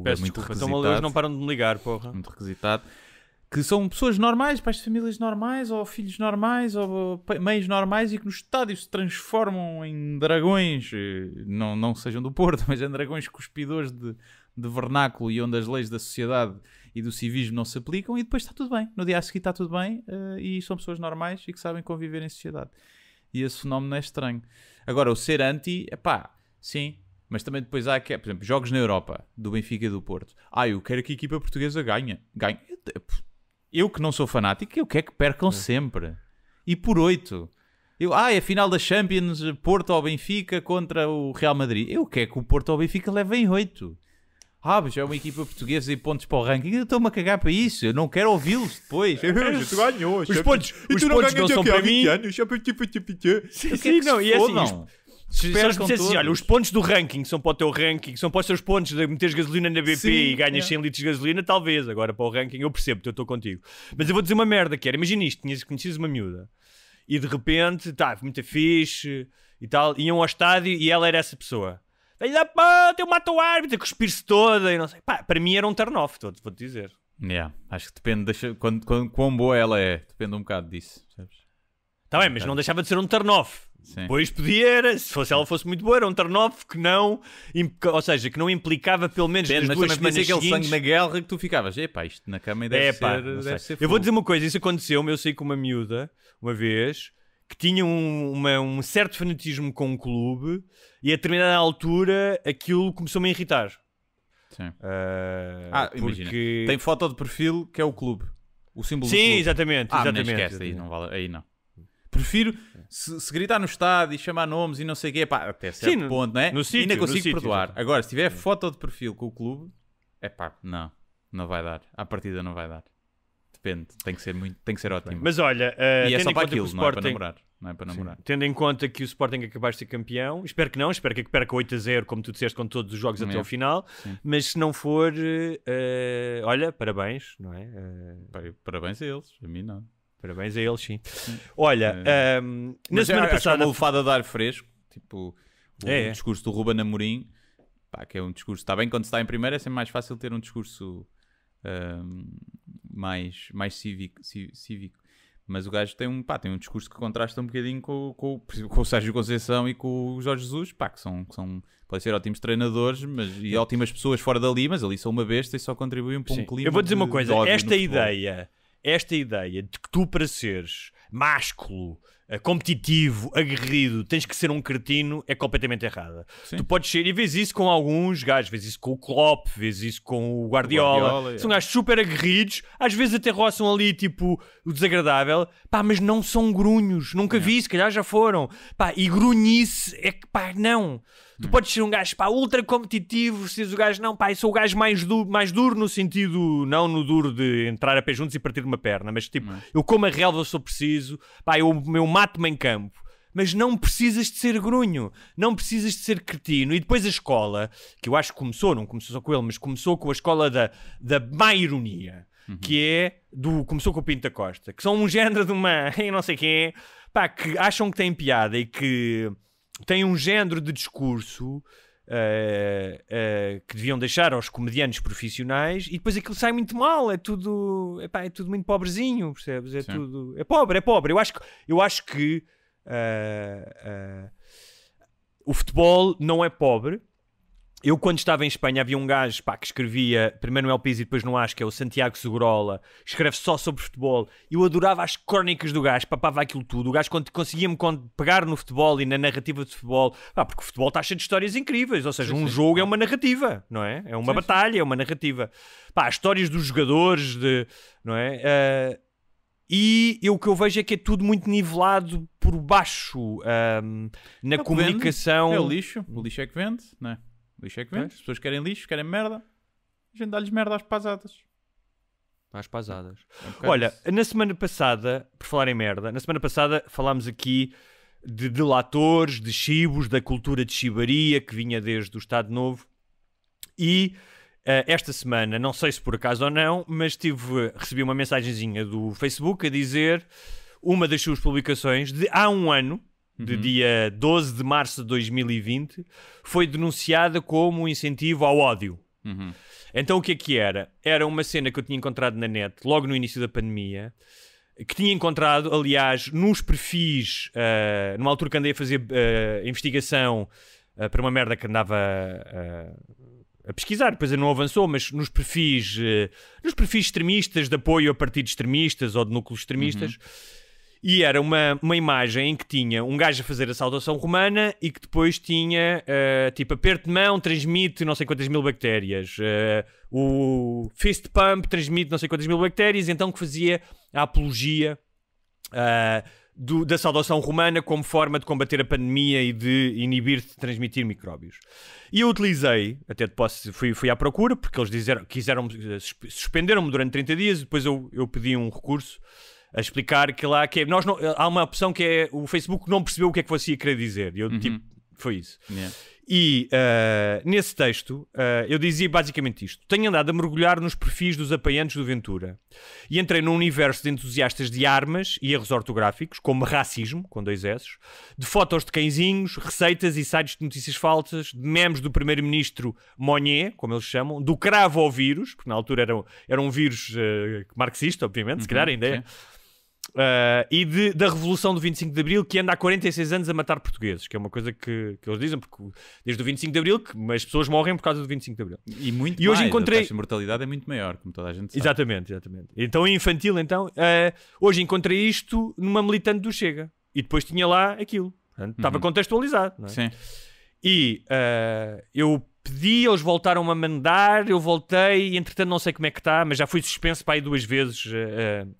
H: Peço muito desculpa, então eles não param de me ligar, porra.
G: Muito requisitado. Que são pessoas normais, pais de famílias normais, ou filhos normais, ou mães normais, e que no estádio se transformam em dragões, não sejam do Porto, mas em dragões cuspidores de vernáculo, e onde as leis da sociedade e do civismo não se aplicam e depois está tudo bem. No dia a seguir está tudo bem e são pessoas normais e que sabem conviver em sociedade. E esse fenómeno é estranho. Agora, o ser anti, sim, mas também depois há, por exemplo, jogos na Europa, do Benfica e do Porto. Eu quero que a equipa portuguesa ganhe. Eu que não sou fanático, eu quero que percam sempre. E por 8. É a final da Champions, Porto ou Benfica contra o Real Madrid. Eu quero que o Porto ou o Benfica levem 8. Mas é uma equipa portuguesa e pontos para o ranking. Eu estou-me a cagar para isso. Eu não quero ouvi-los depois.
H: Tu ganhou. Os pontos não são para mim. Sim, não. E assim, se assim, olha, os pontos do ranking são para o teu ranking, são para os teus pontos de meteres gasolina na BP e ganhas 100 litros de gasolina, talvez. Agora para o ranking eu percebo, eu estou contigo. Mas eu vou dizer uma merda que era, imagina isto, conheces uma miúda e de repente, muito fixe e tal, iam ao estádio e ela era essa pessoa. Eu mato o árbitro, cuspir-se toda e não sei. Para mim era um turn-off, vou-te dizer.
G: Acho que depende, quão boa ela é, depende um bocado disso, sabes?
H: Está bem, mas não deixava de ser um turn-off. Pois podia, se ela fosse muito boa, era um turn-off que não, ou seja, que não implicava pelo menos nas duas semanas seguintes.
G: Aquele sangue na guerra que tu ficavas, isto na cama deve ser
H: Eu vou dizer uma coisa, isso aconteceu-me, eu sei com uma miúda, uma vez, que tinha um certo fanatismo com um clube e a determinada altura aquilo começou-me a irritar.
G: Sim.
H: Porque...
G: Imagina, tem foto de perfil que é o clube, o símbolo do
H: clube. Sim, exatamente.
G: Não esquece, aí não vale, aí não. Prefiro se gritar no estádio e chamar nomes e não sei o quê, até certo ponto, não é? Ainda consigo perdoar.
H: Exatamente.
G: Agora, se tiver foto de perfil com o clube, não vai dar. À partida não vai dar. Depende, tem que ser ótimo.
H: Mas olha,
G: e é só para aquilo,
H: Sporting...
G: não é para namorar.
H: Tendo em conta que o Sporting acabar de ser campeão, espero que não, espero que perca 8-0, como tu disseste, com todos os jogos até ao final. Sim. Mas se não for, olha, parabéns, não é?
G: Parabéns a eles, a mim não.
H: Parabéns a eles, sim. Olha, na semana passada...
G: uma lufada de ar fresco, tipo o discurso do Ruben Amorim, que é um discurso... Está bem, quando se está em primeiro é sempre mais fácil ter um discurso mais cívico. Mas o gajo tem um discurso que contrasta um bocadinho com o Sérgio Conceição e com o Jorge Jesus, que são podem ser ótimos treinadores e ótimas pessoas fora dali, mas ali são uma besta e só contribuem para um clima.
H: Eu vou dizer uma coisa, esta ideia de que tu, para seres másculo, competitivo, aguerrido, tens que ser um cretino, é completamente errada. Sim. Tu podes ser, e vês isso com alguns gajos, vês isso com o Klopp, vês isso com o Guardiola. São gajos super aguerridos, às vezes até roçam ali, tipo, o desagradável, mas não são grunhos, nunca vi, se calhar já foram. E grunhice é que, não. Tu podes ser um gajo, ultra competitivo, seres o gajo, eu sou o gajo mais duro no sentido, não no duro de entrar a pé juntos e partir de uma perna, mas tipo, eu como a relva sou preciso, eu mato-me em campo. Mas não precisas de ser grunho, não precisas de ser cretino. E depois a escola, que eu acho que não começou só com ele, mas começou com a escola da má ironia, que começou com o Pinto da Costa, que são um género de uma, não sei quem é, que acham que tem piada e que tem um género de discurso que deviam deixar aos comediantes profissionais e depois aquilo sai muito mal, é tudo muito pobrezinho, percebes? É pobre. Eu acho que o futebol não é pobre. Eu, quando estava em Espanha, havia um gajo que escrevia primeiro no El Pis e depois no As, que é o Santiago Segurola, escreve só sobre futebol. Eu adorava as crónicas do gajo, papava aquilo tudo. O gajo conseguia-me pegar no futebol e na narrativa de futebol, porque o futebol está cheio de histórias incríveis. Ou seja, jogo é uma narrativa, não é? É uma batalha, é uma narrativa. As histórias dos jogadores, não é? E o que eu vejo é que é tudo muito nivelado por baixo na comunicação.
G: Vende. É o lixo é que vende, não é? Lixo é que vende. As pessoas querem lixo, querem merda. A gente dá-lhes merda às pasadas. Olha, na semana passada, por falar em merda, na semana passada falámos aqui de delatores, de chibos, da cultura de chibaria que vinha desde o Estado Novo. E esta semana, não sei se por acaso ou não, mas recebi uma mensagenzinha do Facebook a dizer uma das suas publicações de há um ano, de dia 12 de março de 2020, foi denunciada como um incentivo ao ódio. Então o que é que era? Era uma cena que eu tinha encontrado na net, logo no início da pandemia, que tinha encontrado, aliás, nos perfis, numa altura que andei a fazer investigação para uma merda que andava
H: a pesquisar, depois não avançou, mas nos perfis extremistas, de apoio a partidos extremistas ou de núcleos extremistas, e era uma imagem em que tinha um gajo a fazer a saudação romana e que depois tinha, tipo, aperto de mão transmite não sei quantas mil bactérias, o fist pump transmite não sei quantas mil bactérias, então que fazia a apologia da saudação romana como forma de combater a pandemia e de inibir-se de transmitir micróbios. E eu utilizei, até fui à procura, porque eles suspenderam-me durante 30 dias, e depois eu pedi um recurso a explicar há uma opção que é o Facebook não percebeu o que é que você ia querer dizer. E eu, tipo, foi isso.
G: Yeah.
H: E nesse texto eu dizia basicamente isto: tenho andado a mergulhar nos perfis dos apoiantes do Ventura e entrei num universo de entusiastas de armas e erros ortográficos, como racismo, com 2 S, de fotos de cãezinhos, receitas e sites de notícias falsas, de memes do primeiro-ministro Monnier, como eles chamam, do cravo ao vírus, porque na altura era um vírus marxista, obviamente, se calhar ainda é. E da Revolução do 25 de Abril, que anda há 46 anos a matar portugueses, que é uma coisa que eles dizem, porque desde o 25 de Abril que as pessoas morrem por causa do 25 de Abril.
G: E hoje encontrei... a taxa de mortalidade é muito maior, como toda a gente sabe.
H: Exatamente. Então, infantil, hoje encontrei isto numa militante do Chega. E depois tinha lá aquilo. Portanto, estava contextualizado. Não é?
G: Sim.
H: E eu pedi, eles voltaram a mandar, eu voltei, e entretanto não sei como é que está, mas já fui suspenso para aí 2 vezes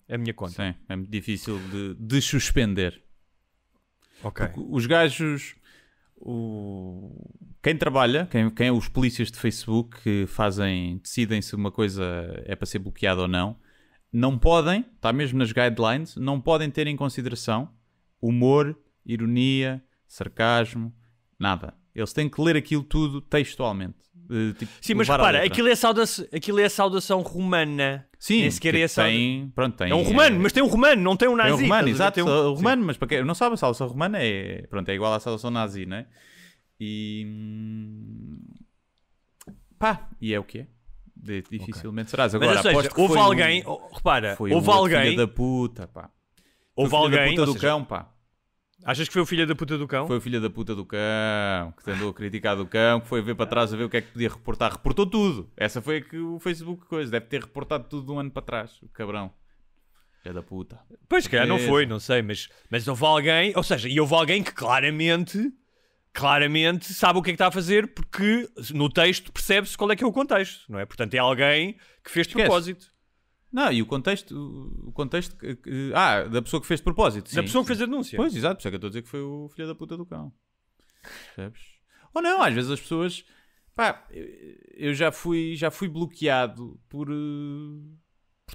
H: a minha conta.
G: Sim, é muito difícil de suspender.
H: Ok.
G: Porque os gajos, quem trabalha, quem é os polícias de Facebook que decidem se uma coisa é para ser bloqueada ou não podem, está mesmo nas guidelines, não podem ter em consideração humor, ironia, sarcasmo, nada. Eles têm que ler aquilo tudo textualmente. Tipo,
H: sim, mas repara, aquilo é a saudação romana.
G: Sim,
H: nem sequer é
G: tem.
H: É um romano, mas tem um romano, não tem um nazi.
G: Tem um romano, exato. O romano, mas para quem não sabe, a saudação romana é igual à saudação nazi, não é? E é o que é. Dificilmente serás. Agora,
H: mas, ou seja, houve alguém, repara, houve alguém.
G: Filho da puta, pá.
H: Houve alguém.
G: Da puta do cão, pá.
H: Achas que foi o filho da puta do cão?
G: Foi o filho da puta do cão, que andou a criticar do cão, que foi ver para trás a ver o que é que podia reportar. Reportou tudo. Essa foi a que o Facebook coisa. Deve ter reportado tudo de um ano para trás. O cabrão. Filho da puta.
H: Pois, calhar não foi, não sei. Mas houve alguém, ou seja, houve alguém que claramente sabe o que é que está a fazer, porque no texto percebe-se qual é que é o contexto, não é? Portanto, é alguém que fez de propósito.
G: Não, e o contexto da pessoa que fez de propósito. Sim.
H: Da pessoa que fez a denúncia.
G: Pois, exato, por isso é que eu estou a dizer que foi o filho da puta do cão. Percebes? Ou não, às vezes as pessoas... Pá, eu já fui bloqueado por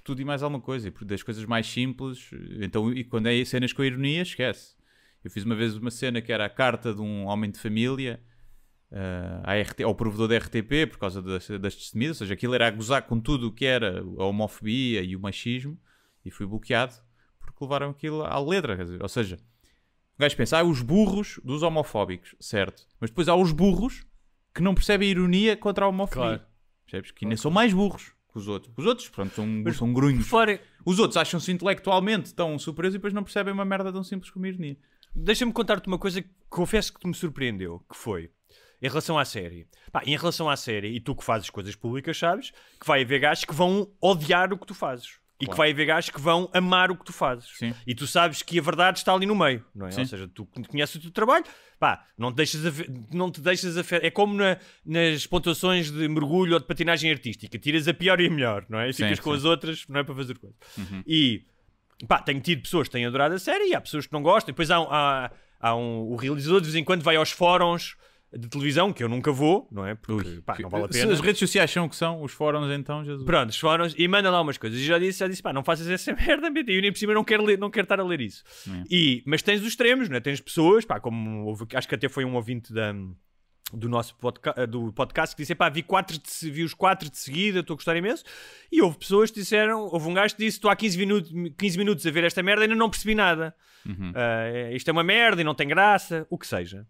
G: tudo e mais alguma coisa, e por das coisas mais simples. Então, e quando é cenas com ironia, esquece. Eu fiz uma vez uma cena que era a carta de um homem de família ao provedor da RTP por causa das testemunhas, ou seja, aquilo era a gozar com tudo o que era a homofobia e o machismo, e fui bloqueado porque levaram aquilo à letra, quer dizer, ou seja, o gajo pensa, os burros dos homofóbicos, certo, mas depois há os burros que não percebem a ironia contra a homofobia, percebes? Que ainda são mais burros que os outros, pronto, são grunhos. Os outros acham-se intelectualmente tão superiores e depois não percebem uma merda tão simples como a ironia.
H: Deixa-me contar-te uma coisa que confesso que me surpreendeu, que foi em relação à série. Em relação à série, e tu que fazes coisas públicas, sabes que vai haver gajos que vão odiar o que tu fazes. E que vai haver gajos que vão amar o que tu fazes.
G: Sim.
H: E tu sabes que a verdade está ali no meio, não é? Sim. Ou seja, tu conheces o teu trabalho, não te deixas a ver. É como nas pontuações de mergulho ou de patinagem artística. Tiras a pior e a melhor, não é? E ficas com as outras, não é para fazer coisa.
G: Uhum.
H: E, tenho tido pessoas que têm adorado a série e há pessoas que não gostam. E depois o realizador de vez em quando vai aos fóruns de televisão, que eu nunca vou, não é? Porque não vale a pena.
G: Se as redes sociais são o que são, os fóruns então, Jesus.
H: Pronto, os fóruns, e manda lá umas coisas. E já disse, não faças essa merda, e eu nem por cima não quero estar a ler isso. Mas tens os extremos, não é? Tens pessoas, como acho que até foi um ouvinte do nosso podcast que disse, vi os 4 de seguida, estou a gostar imenso. E houve pessoas que disseram, houve um gajo que disse, estou há 15 minutos a ver esta merda e ainda não percebi nada. Isto é uma merda e não tem graça, o que seja.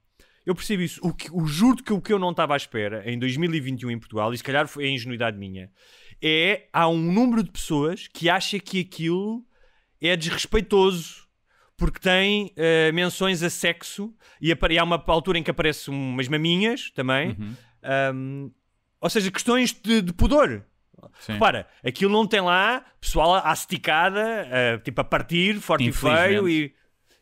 H: Eu percebo isso. Juro que o que eu não estava à espera em 2021 em Portugal, e se calhar foi a ingenuidade minha, há um número de pessoas que acha que aquilo é desrespeitoso porque tem menções a sexo e há uma altura em que aparecem umas maminhas também. Ou seja, questões de pudor.
G: Sim.
H: Repara, aquilo não tem lá pessoal à esticada, tipo a partir, forte e feio,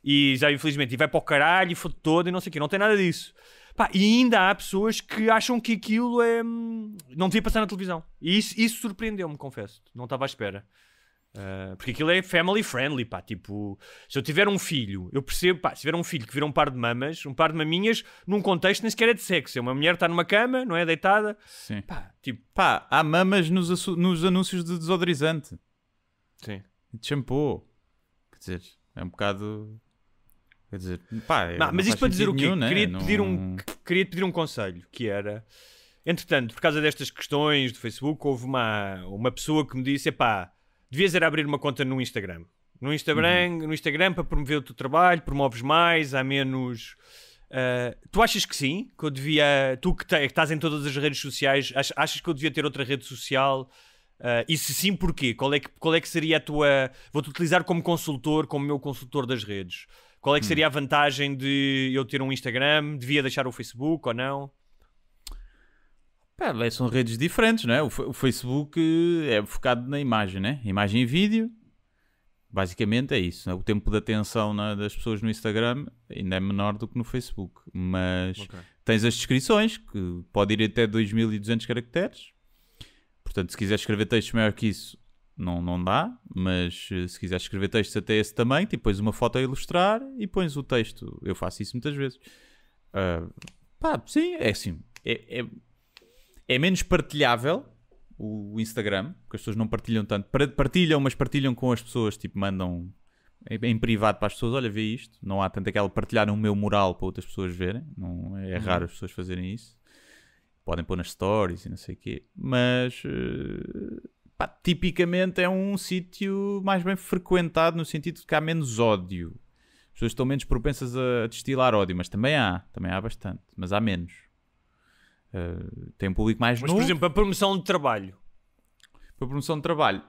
H: e já infelizmente, e vai para o caralho, e foda todo, e não sei o quê. Não tem nada disso. Pá, e ainda há pessoas que acham que aquilo não devia passar na televisão. E isso surpreendeu-me, confesso. Não estava à espera. Porque aquilo é family friendly, pá. Tipo, se eu tiver um filho, eu percebo, pá, se tiver um filho que vira um par de mamas, um par de maminhas, num contexto nem sequer é de sexo. É uma mulher que está numa cama, não é? Deitada.
G: Sim.
H: Pá, tipo,
G: Pá, há mamas nos anúncios de desodorizante.
H: sim.
G: E de shampoo. Quer dizer, é um bocado... Quer dizer, pá...
H: Não, mas isto para dizer o quê?
G: Nenhum, né?
H: Queria-te pedir um conselho, que era... Entretanto, por causa destas questões do Facebook, houve uma pessoa que me disse, epá, devias era abrir uma conta no Instagram. No Instagram para promover o teu trabalho, promoves mais, há menos... tu achas que sim? Que eu devia... Tu que estás em todas as redes sociais, achas que eu devia ter outra rede social? E se sim, porquê? Qual é que seria a tua... Vou-te utilizar como consultor, como meu consultor das redes. Qual é que seria a vantagem de eu ter um Instagram? Devia deixar o Facebook ou não?
G: Pá, são redes diferentes, não é? O Facebook é focado na imagem, né? Imagem e vídeo. Basicamente é isso. Né? O tempo de atenção das pessoas no Instagram ainda é menor do que no Facebook. Mas tens as descrições, que pode ir até 2200 caracteres. Portanto, se quiseres escrever textos maior que isso, não dá. Mas se quiseres escrever textos até esse tamanho, tipo, pões uma foto a ilustrar e pões o texto. Eu faço isso muitas vezes. Pá, sim, é assim. É menos partilhável o Instagram, porque as pessoas não partilham tanto. Partilham, mas partilham com as pessoas, tipo, mandam em privado para as pessoas, olha, vê isto. Não há tanto aquela partilhar o meu mural para outras pessoas verem. Não, é raro as pessoas fazerem isso. Podem pôr nas stories e não sei o quê. Mas, pá, tipicamente é um sítio mais bem frequentado no sentido de que há menos ódio. As pessoas estão menos propensas a destilar ódio, mas também há bastante, mas há menos. Tem um público mais novo.
H: Mas, por exemplo, a promoção de trabalho.
G: Para a promoção de trabalho.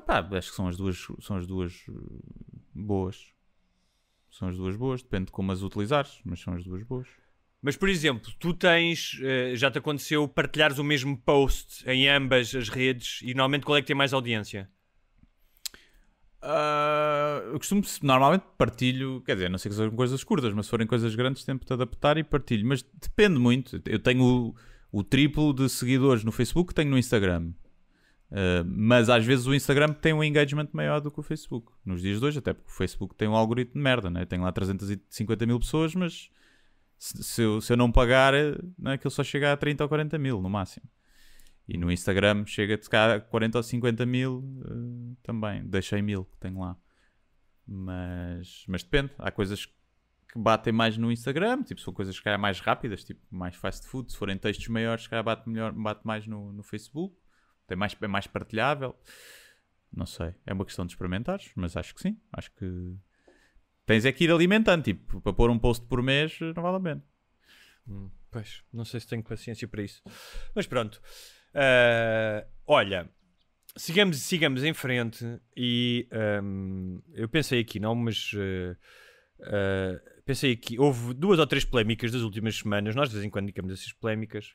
G: Pá, acho que são as duas boas. São as duas boas, depende de como as utilizares, mas são as duas boas.
H: Mas, por exemplo, tu tens, já te aconteceu partilhares o mesmo post em ambas as redes e normalmente qual é que tem mais audiência?
G: Eu costumo, normalmente partilho, quer dizer, não sei que sejam coisas curtas, mas se forem coisas grandes tento te adaptar e partilho, mas depende muito. Eu tenho o triplo de seguidores no Facebook que tenho no Instagram, mas às vezes o Instagram tem um engagement maior do que o Facebook, nos dias de hoje, até porque o Facebook tem um algoritmo de merda, né? Eu tenho lá 350 mil pessoas, mas se eu não pagar, né, aquilo só chega a 30 ou 40 mil no máximo. E no Instagram chega a 40 ou 50 mil também. Deixei 1000 que tenho lá. Mas depende. Há coisas que batem mais no Instagram. Tipo, são coisas que é mais rápidas. Tipo, mais fast food. Se forem textos maiores, que bate mais no Facebook. É mais partilhável. Não sei. É uma questão de experimentares. Mas acho que sim. Acho que tens é que ir alimentando. Tipo, para pôr um post por mês não vale a pena.
H: Pois, não sei se tenho paciência para isso. Mas pronto. Olha, sigamos em frente e eu pensei aqui, não, mas pensei aqui, houve 2 ou 3 polémicas das últimas semanas, nós de vez em quando indicamos essas polémicas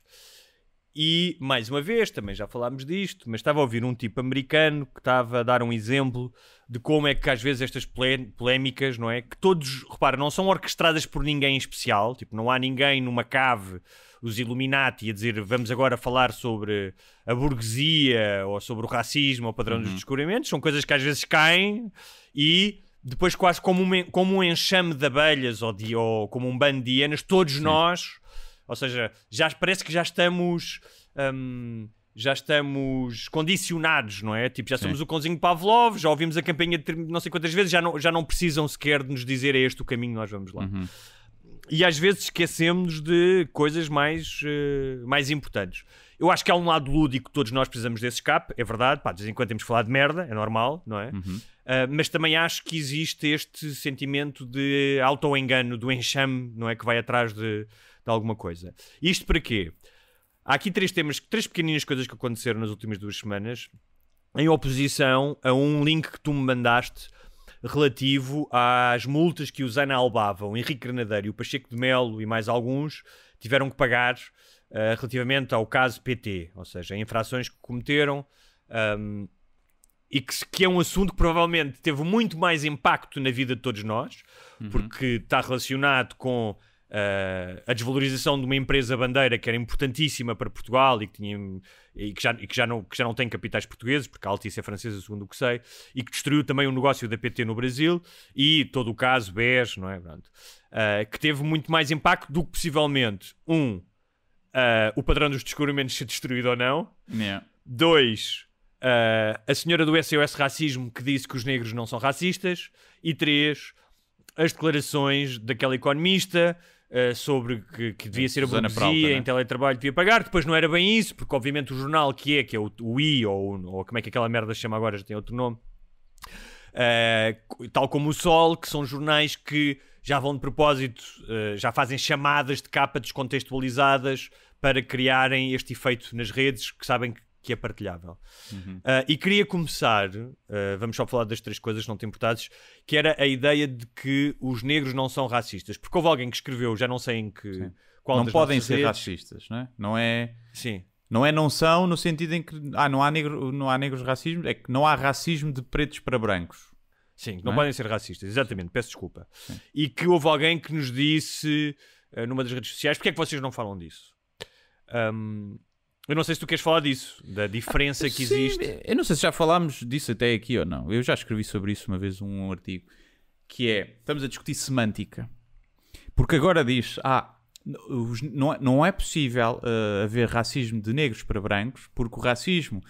H: e mais uma vez, também já falámos disto, mas estava a ouvir um tipo americano que estava a dar um exemplo de como é que às vezes estas polémicas, não é, que todos, repara, não são orquestradas por ninguém em especial, tipo, não há ninguém numa cave, os Illuminati, a dizer vamos agora falar sobre a burguesia ou sobre o racismo ou o padrão dos descobrimentos, são coisas que às vezes caem e depois quase como um enxame de abelhas ou como um bando de hienas, todos nós, ou seja, parece que já estamos condicionados, não é? Tipo, já somos o cãozinho Pavlov, já ouvimos a campanha de não sei quantas vezes, já não precisam sequer de nos dizer é este o caminho, nós vamos lá. E às vezes esquecemos de coisas mais importantes. Eu acho que há um lado lúdico, todos nós precisamos desse escape, é verdade, pá, de vez em quando temos que falar de merda, é normal, não é? Mas também acho que existe este sentimento de auto-engano, do enxame, não é? Que vai atrás de alguma coisa. Isto para quê? Há aqui 3 pequeninas coisas que aconteceram nas últimas 2 semanas, em oposição a um link que tu me mandaste relativo às multas que o Zana Albava, o Henrique Granadeiro e o Pacheco de Melo e mais alguns tiveram que pagar relativamente ao caso PT, ou seja, infrações que cometeram, e que é um assunto que provavelmente teve muito mais impacto na vida de todos nós, porque está relacionado com a desvalorização de uma empresa bandeira que era importantíssima para Portugal e que já não tem capitais portugueses, porque a Altice é francesa, segundo o que sei, e que destruiu também o negócio da PT no Brasil, e todo o caso BES, não é? Que teve muito mais impacto do que possivelmente, o padrão dos descobrimentos ser destruído ou não. 2, a senhora do SOS Racismo que disse que os negros não são racistas. E 3, as declarações daquela economista sobre que devia ser a burguesia, em teletrabalho devia pagar. Depois não era bem isso, porque obviamente o jornal que é o I, ou como é que aquela merda se chama agora, já tem outro nome, tal como o Sol, que são jornais que já vão de propósito, já fazem chamadas de capa descontextualizadas para criarem este efeito nas redes, que sabem que é partilhável. E queria começar, vamos só falar das 3 coisas, não te importados, que era a ideia de que os negros não são racistas. Porque houve alguém que escreveu, já não sei em que... Qual
G: não podem ser racistas, não é? Não é...
H: Sim.
G: Não são no sentido em que não há negros racismo, é que não há racismo de pretos para brancos.
H: Sim, não podem ser racistas, exatamente, peço desculpa. Sim. E que houve alguém que nos disse, numa das redes sociais, porque é que vocês não falam disso? Eu não sei se tu queres falar disso, da diferença que existe.
G: Eu não sei se já falámos disso até aqui ou não. Eu já escrevi sobre isso uma vez um artigo, que é, estamos a discutir semântica. Porque agora diz, não é possível haver racismo de negros para brancos, porque o racismo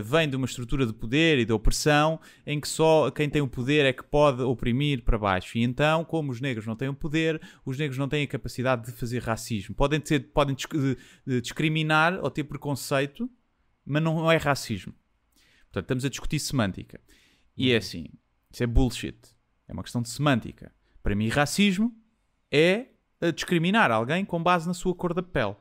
G: vem de uma estrutura de poder e de opressão em que só quem tem o poder é que pode oprimir para baixo. E então, como os negros não têm o poder, os negros não têm a capacidade de fazer racismo. Podem discriminar ou ter preconceito, mas não é racismo. Portanto, estamos a discutir semântica. E é assim, isso é bullshit. É uma questão de semântica. Para mim, racismo é discriminar alguém com base na sua cor da pele.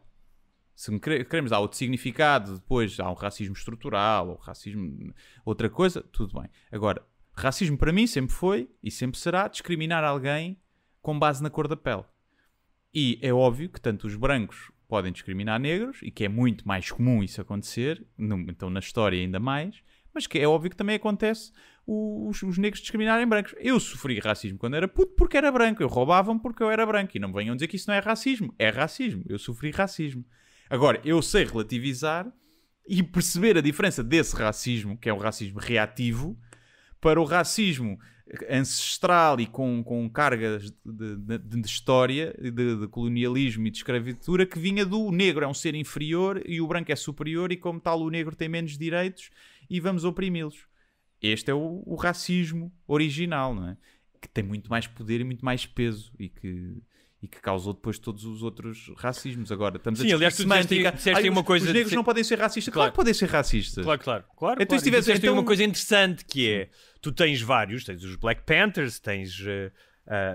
G: Se queremos dar outro significado, depois há um racismo estrutural, ou racismo, outra coisa, tudo bem. Agora, racismo para mim sempre foi e sempre será discriminar alguém com base na cor da pele. E é óbvio que tanto os brancos podem discriminar negros, e que é muito mais comum isso acontecer, então na história ainda mais, mas que é óbvio que também acontece os negros discriminarem brancos. Eu sofri racismo quando era puto porque era branco. Eu roubava-me porque eu era branco. E não me venham dizer que isso não é racismo. É racismo. Eu sofri racismo. Agora, eu sei relativizar e perceber a diferença desse racismo, que é um racismo reativo, para o racismo ancestral e com cargas de história, de colonialismo e de escravatura, que vinha do negro é um ser inferior e o branco é superior, e como tal o negro tem menos direitos e vamos oprimi-los. Este é o racismo original, não é? Que tem muito mais poder e muito mais peso e que causou depois todos os outros racismos. Agora, estamos a discutir
H: aliás, tu disseste uma coisa...
G: Os negros não podem ser racistas. Claro que podem ser racistas.
H: Claro.
G: Então,
H: se tivesse uma coisa interessante, que é, tu tens tens os Black Panthers,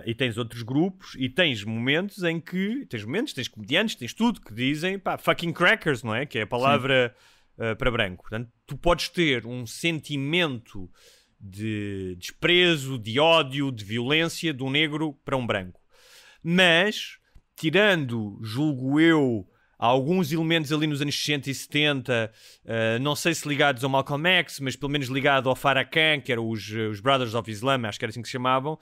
H: e tens outros grupos, e tens momentos em que... Tens comediantes, tens tudo, que dizem, fucking crackers, não é? Que é a palavra... para branco. Portanto, tu podes ter um sentimento de desprezo, de ódio, de violência de um negro para um branco. Mas, tirando, julgo eu, alguns elementos ali nos anos 60 e 70, não sei se ligados ao Malcolm X, mas pelo menos ligado ao Farrakhan, que eram os Brothers of Islam, acho que era assim que se chamavam,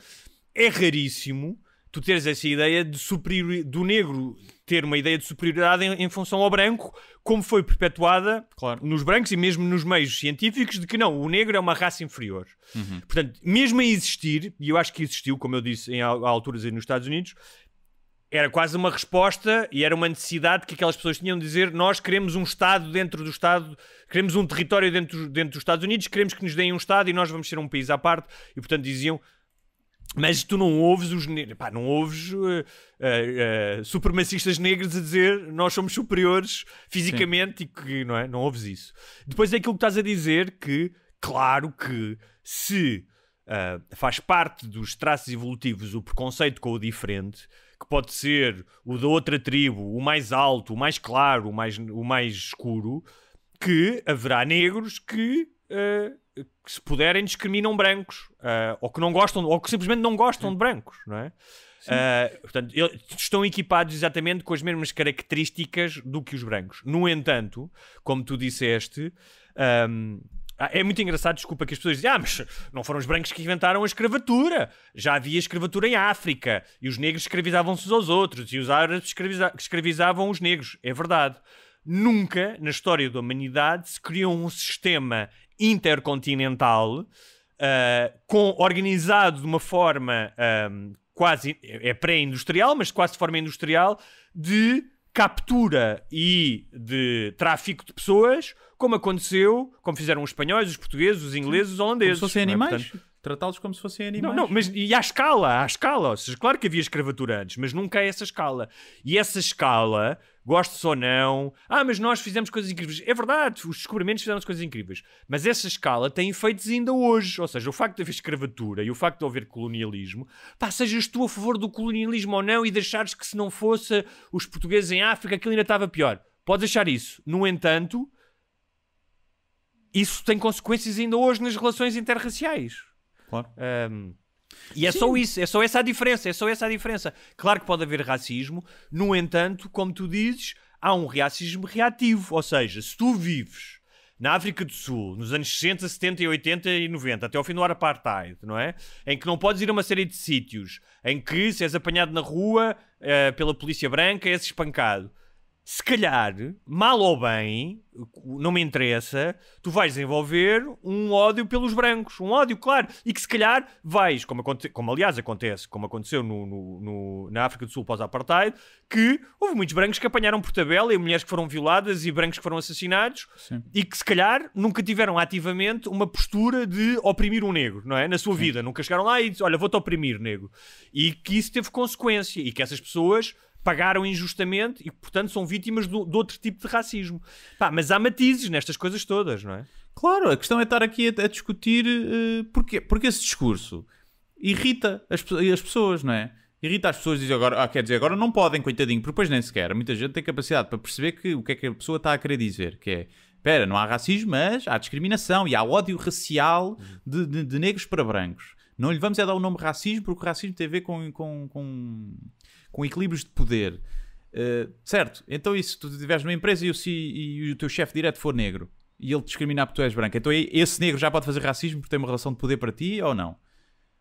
H: é raríssimo tu teres essa ideia do negro ter uma ideia de superioridade em função ao branco, como foi perpetuada nos brancos e mesmo nos meios científicos, de que não, o negro é uma raça inferior. Portanto, mesmo a existir, e eu acho que existiu, como eu disse, em alturas aí nos Estados Unidos, era quase uma resposta e era uma necessidade que aquelas pessoas tinham de dizer: nós queremos um Estado dentro do Estado, queremos um território dentro dos Estados Unidos, queremos que nos deem um Estado e nós vamos ser um país à parte. E portanto diziam... Mas tu não ouves supremacistas negros a dizer nós somos superiores fisicamente. Sim. E que não ouves isso. Depois é aquilo que estás a dizer, que claro que se faz parte dos traços evolutivos o preconceito com o diferente, que pode ser o da outra tribo, o mais alto, o mais claro, o mais escuro, que haverá negros que se puderem discriminam brancos, ou que não gostam, ou que simplesmente não gostam de brancos, não é? Portanto, estão equipados exatamente com as mesmas características do que os brancos. No entanto, como tu disseste, é muito engraçado, desculpa, que as pessoas dizem mas não foram os brancos que inventaram a escravatura. Já havia escravatura em África e os negros escravizavam-se uns aos outros e os árabes escravizavam os negros. É verdade. Nunca, na história da humanidade, se criou um sistema intercontinental organizado de uma forma quase pré-industrial, mas quase de forma industrial, de captura e de tráfico de pessoas, como aconteceu, como fizeram os espanhóis, os portugueses, os ingleses, os holandeses.
G: Como se fossem animais.
H: Portanto,
G: Tratá-los como se fossem animais.
H: Não, mas e à escala, ou seja, claro que havia escravatura antes, mas nunca a essa escala. E essa escala, goste-se ou não, mas nós fizemos coisas incríveis. É verdade, os descobrimentos fizeram coisas incríveis, mas essa escala tem efeitos ainda hoje. Ou seja, o facto de haver escravatura e o facto de haver colonialismo, sejas tu a favor do colonialismo ou não e de achares que se não fosse os portugueses em África aquilo ainda estava pior. Podes achar isso. No entanto, isso tem consequências ainda hoje nas relações interraciais.
G: Claro.
H: E é só isso, é só essa a diferença. Claro que pode haver racismo, no entanto, como tu dizes, há um racismo reativo. Ou seja, se tu vives na África do Sul, nos anos 60, 70, 80 e 90, até ao fim do apartheid, não é? Em que não podes ir a uma série de sítios, em que se és apanhado na rua pela polícia branca, és espancado. Se calhar, mal ou bem, não me interessa, tu vais desenvolver um ódio pelos brancos. Um ódio, claro. E que se calhar vais, como aliás aconteceu na África do Sul pós-apartheid, que houve muitos brancos que apanharam por tabela e mulheres que foram violadas e brancos que foram assassinados. Sim. E que se calhar nunca tiveram ativamente uma postura de oprimir um negro, não é? Na sua vida. Nunca chegaram lá e disseram, olha, vou-te oprimir, negro. E que isso teve consequência. E que essas pessoas pagaram injustamente e, portanto, são vítimas de outro tipo de racismo. Mas há matizes nestas coisas todas, não é?
G: Claro, a questão é estar aqui a discutir porquê. Porque esse discurso irrita as pessoas, não é? Irrita as pessoas e diz agora, quer dizer, agora não podem, coitadinho, porque depois nem sequer. Muita gente tem capacidade para perceber o que é que a pessoa está a querer dizer, que é, espera, não há racismo, mas há discriminação e há ódio racial de negros para brancos. Não lhe vamos dar o nome racismo, porque o racismo tem a ver com equilíbrios de poder. Certo? Então isso, se tu estiveres numa empresa e o teu chefe direto for negro e ele te discriminar porque tu és branco, então esse negro já pode fazer racismo porque tem uma relação de poder para ti ou não?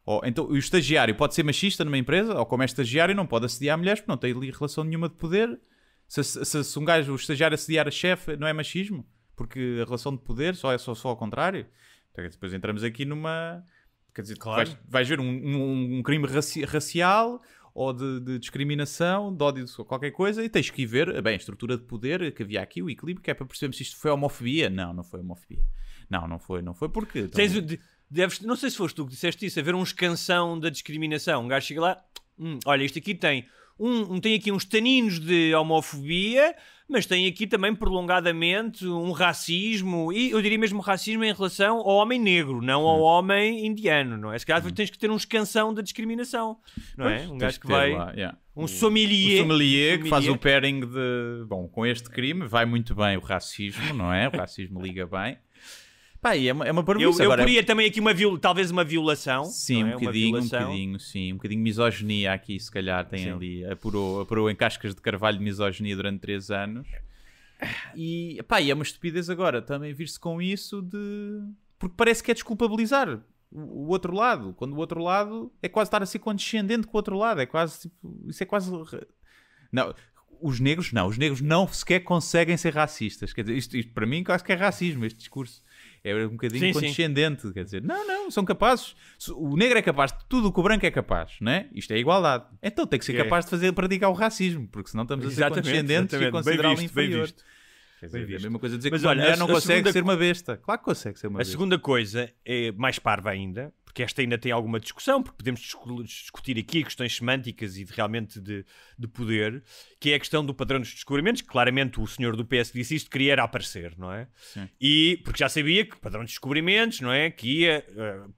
G: Ou então o estagiário pode ser machista numa empresa, ou como é estagiário não pode assediar mulheres porque não tem ali relação nenhuma de poder. Se um gajo, o estagiário assediar a chefe, não é machismo? Porque a relação de poder só é só ao contrário. Então, depois entramos aqui numa... Quer dizer, claro. vais ver um crime racial ou de discriminação, de ódio de qualquer coisa, e tens que ir ver a estrutura de poder que havia aqui, o equilíbrio, que é para percebermos se isto foi homofobia. Não foi homofobia. Não foi porque... Então...
H: Não sei se foste tu que disseste isso, haver um escansão da discriminação. Um gajo chega lá, olha, isto aqui tem aqui uns taninos de homofobia, mas tem aqui também prolongadamente um racismo, e eu diria mesmo racismo em relação ao homem negro, não ao homem indiano, não é? Se calhar tens que ter um escansão da discriminação, não é? Um gajo que vai...
G: Lá, yeah.
H: Um sommelier
G: que faz o pairing de... Bom, com este crime vai muito bem o racismo, não é? O racismo liga bem. É uma parvoíce.
H: Eu poria também aqui talvez uma violação.
G: Sim, um bocadinho misoginia aqui, se calhar tem ali, apurou em cascas de carvalho de misoginia durante 3 anos. E é uma estupidez agora também vir-se com isso porque parece que é desculpabilizar o outro lado, quando o outro lado é quase estar a ser condescendente com o outro lado, é quase tipo, isso é quase... Não, os negros não sequer conseguem ser racistas, quer dizer, isto para mim quase que é racismo, este discurso. É um bocadinho condescendente, quer dizer, não, são capazes. O negro é capaz de tudo o que o branco é capaz, não é? Isto é igualdade. Então tem que ser capaz de praticar o racismo, porque senão estamos a ser condescendentes e considerá-lo inferior. Quer dizer, é a mesma coisa dizer que uma mulher não consegue ser uma besta. Claro que consegue ser uma besta.
H: A segunda coisa é mais parva ainda, porque esta ainda tem alguma discussão, porque podemos discutir aqui questões semânticas e realmente de poder, que é a questão do padrão dos descobrimentos, que claramente o senhor do PS disse isto, queria era aparecer, não é? Sim. E porque já sabia que o padrão de descobrimentos, não é? Que ia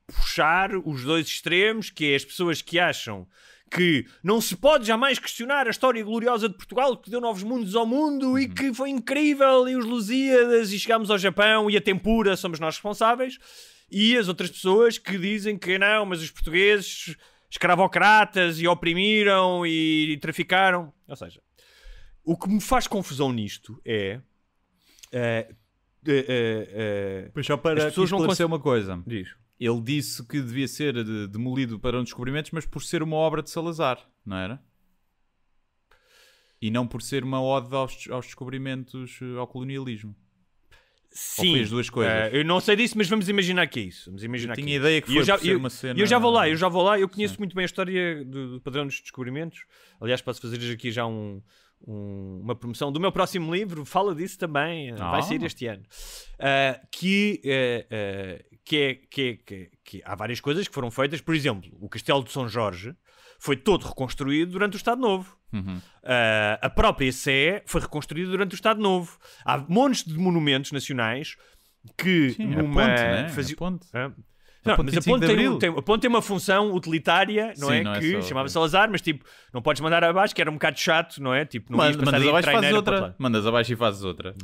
H: puxar os dois extremos, que é as pessoas que acham que não se pode jamais questionar a história gloriosa de Portugal, que deu novos mundos ao mundo e que foi incrível, e os Lusíadas, e chegámos ao Japão, e a tempura, somos nós responsáveis, e as outras pessoas que dizem que não, mas os portugueses escravocratas e oprimiram e traficaram. Ou seja, o que me faz confusão nisto é...
G: Pois só para
H: as pessoas não
G: esclarecer uma coisa.
H: Diz.
G: Ele disse que devia ser demolido para um descobrimentos, mas por ser uma obra de Salazar, não era? E não por ser uma ode aos descobrimentos, ao colonialismo.
H: Sim.
G: Ou fez duas coisas?
H: Eu não sei disso, mas vamos imaginar que é isso. Vamos imaginar
G: tinha ideia que foi por ser uma cena...
H: Eu já vou lá. Eu conheço muito bem a história do padrão dos descobrimentos. Aliás, posso fazer aqui já uma promoção do meu próximo livro. Fala disso também. Vai sair este ano. Que há várias coisas que foram feitas. Por exemplo, o Castelo de São Jorge foi todo reconstruído durante o Estado Novo. A própria Sé foi reconstruída durante o Estado Novo. Há montes de monumentos nacionais que numa...
G: A ponte, né?
H: fazia...
G: A ponte.
H: Não, mas a ponte tem uma função utilitária, não é? Que chamava Salazar, mas tipo, não podes mandar abaixo, que era um bocado chato, não é? Tipo, não
G: mandas abaixo e fazes outra. Mandas abaixo e fazes outra.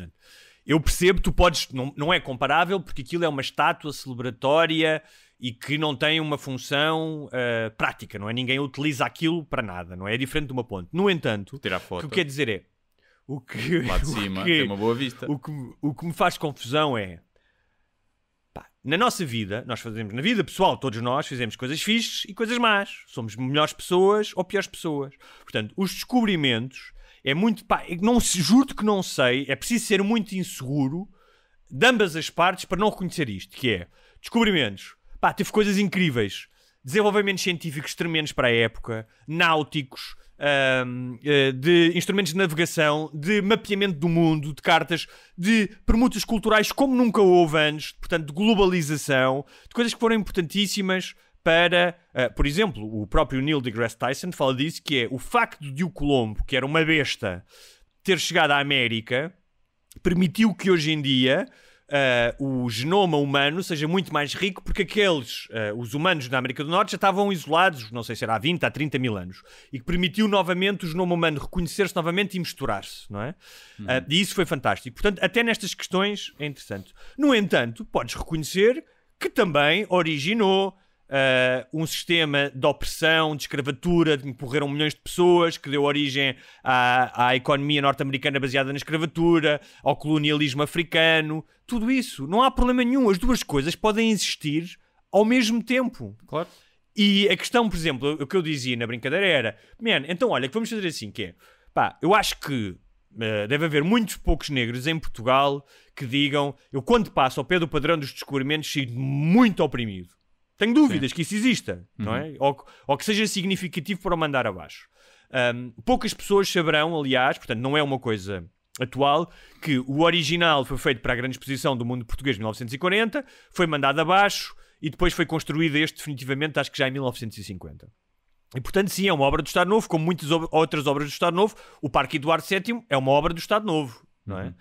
H: Eu percebo, tu podes, não é comparável, porque aquilo é uma estátua celebratória e que não tem uma função prática, não é? Ninguém utiliza aquilo para nada, não é? É diferente de uma ponte. No entanto,
G: tirar foto.
H: O que quer dizer é...
G: Lá de cima, tem uma boa vista.
H: O que me faz confusão é... Na nossa vida, nós fazemos, na vida pessoal, todos nós fazemos coisas fixes e coisas más. Somos melhores pessoas ou piores pessoas. Portanto, os descobrimentos é muito... juro que não sei, é preciso ser muito inseguro de ambas as partes para não reconhecer isto, que é descobrimentos. Teve coisas incríveis. Desenvolvimentos científicos tremendos para a época, náuticos, de instrumentos de navegação, de mapeamento do mundo, de cartas, de permutas culturais como nunca houve antes, portanto, de globalização, de coisas que foram importantíssimas para... por exemplo, o próprio Neil deGrasse Tyson fala disso, que é o facto de o Colombo, que era uma besta, ter chegado à América, permitiu que hoje em dia... o genoma humano seja muito mais rico, porque os humanos na América do Norte já estavam isolados, não sei se era há 20, há 30 mil anos, e que permitiu novamente o genoma humano reconhecer-se novamente e misturar-se, não é? E isso foi fantástico. Portanto, até nestas questões é interessante. No entanto, podes reconhecer que também originou um sistema de opressão, de escravatura, de que morreram milhões de pessoas, que deu origem à economia norte-americana baseada na escravatura, ao colonialismo africano, tudo isso. Não há problema nenhum. As duas coisas podem existir ao mesmo tempo.
G: Claro.
H: E a questão, por exemplo, o que eu dizia na brincadeira era, então olha, que vamos fazer assim, que é, eu acho que deve haver muitos poucos negros em Portugal que digam, eu quando passo ao pé do padrão dos descobrimentos sinto muito oprimido. Tenho dúvidas que isso exista, não é? Ou que seja significativo para o mandar abaixo. Poucas pessoas saberão, aliás, portanto não é uma coisa atual, que o original foi feito para a grande exposição do mundo português de 1940, foi mandado abaixo e depois foi construído definitivamente, acho que já em 1950. E portanto sim, é uma obra do Estado Novo, como muitas outras obras do Estado Novo. O Parque Eduardo VII é uma obra do Estado Novo. Não é?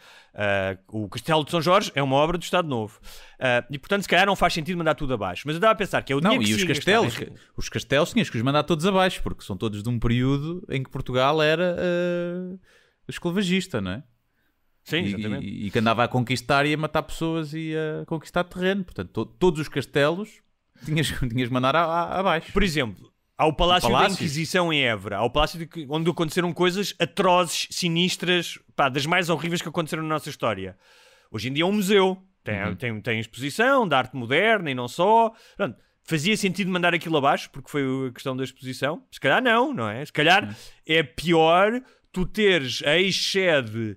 H: O Castelo de São Jorge é uma obra do Estado Novo. E portanto se calhar não faz sentido mandar tudo abaixo, mas eu estava a pensar que é o dinheiro que
G: os castelos tinhas que os mandar todos abaixo, porque são todos de um período em que Portugal era esclavagista, não é?
H: Sim, exatamente.
G: E que andava a conquistar e a matar pessoas e a conquistar terreno. Portanto, todos os castelos tinhas de mandar abaixo.
H: Por exemplo, há o Palácio da Inquisição em Évora, há o palácio onde aconteceram coisas atrozes, sinistras, das mais horríveis que aconteceram na nossa história. Hoje em dia é um museu, tem exposição de arte moderna e não só. Pronto, fazia sentido mandar aquilo abaixo porque foi a questão da exposição? Se calhar não é? Se calhar é pior tu teres a ex-sede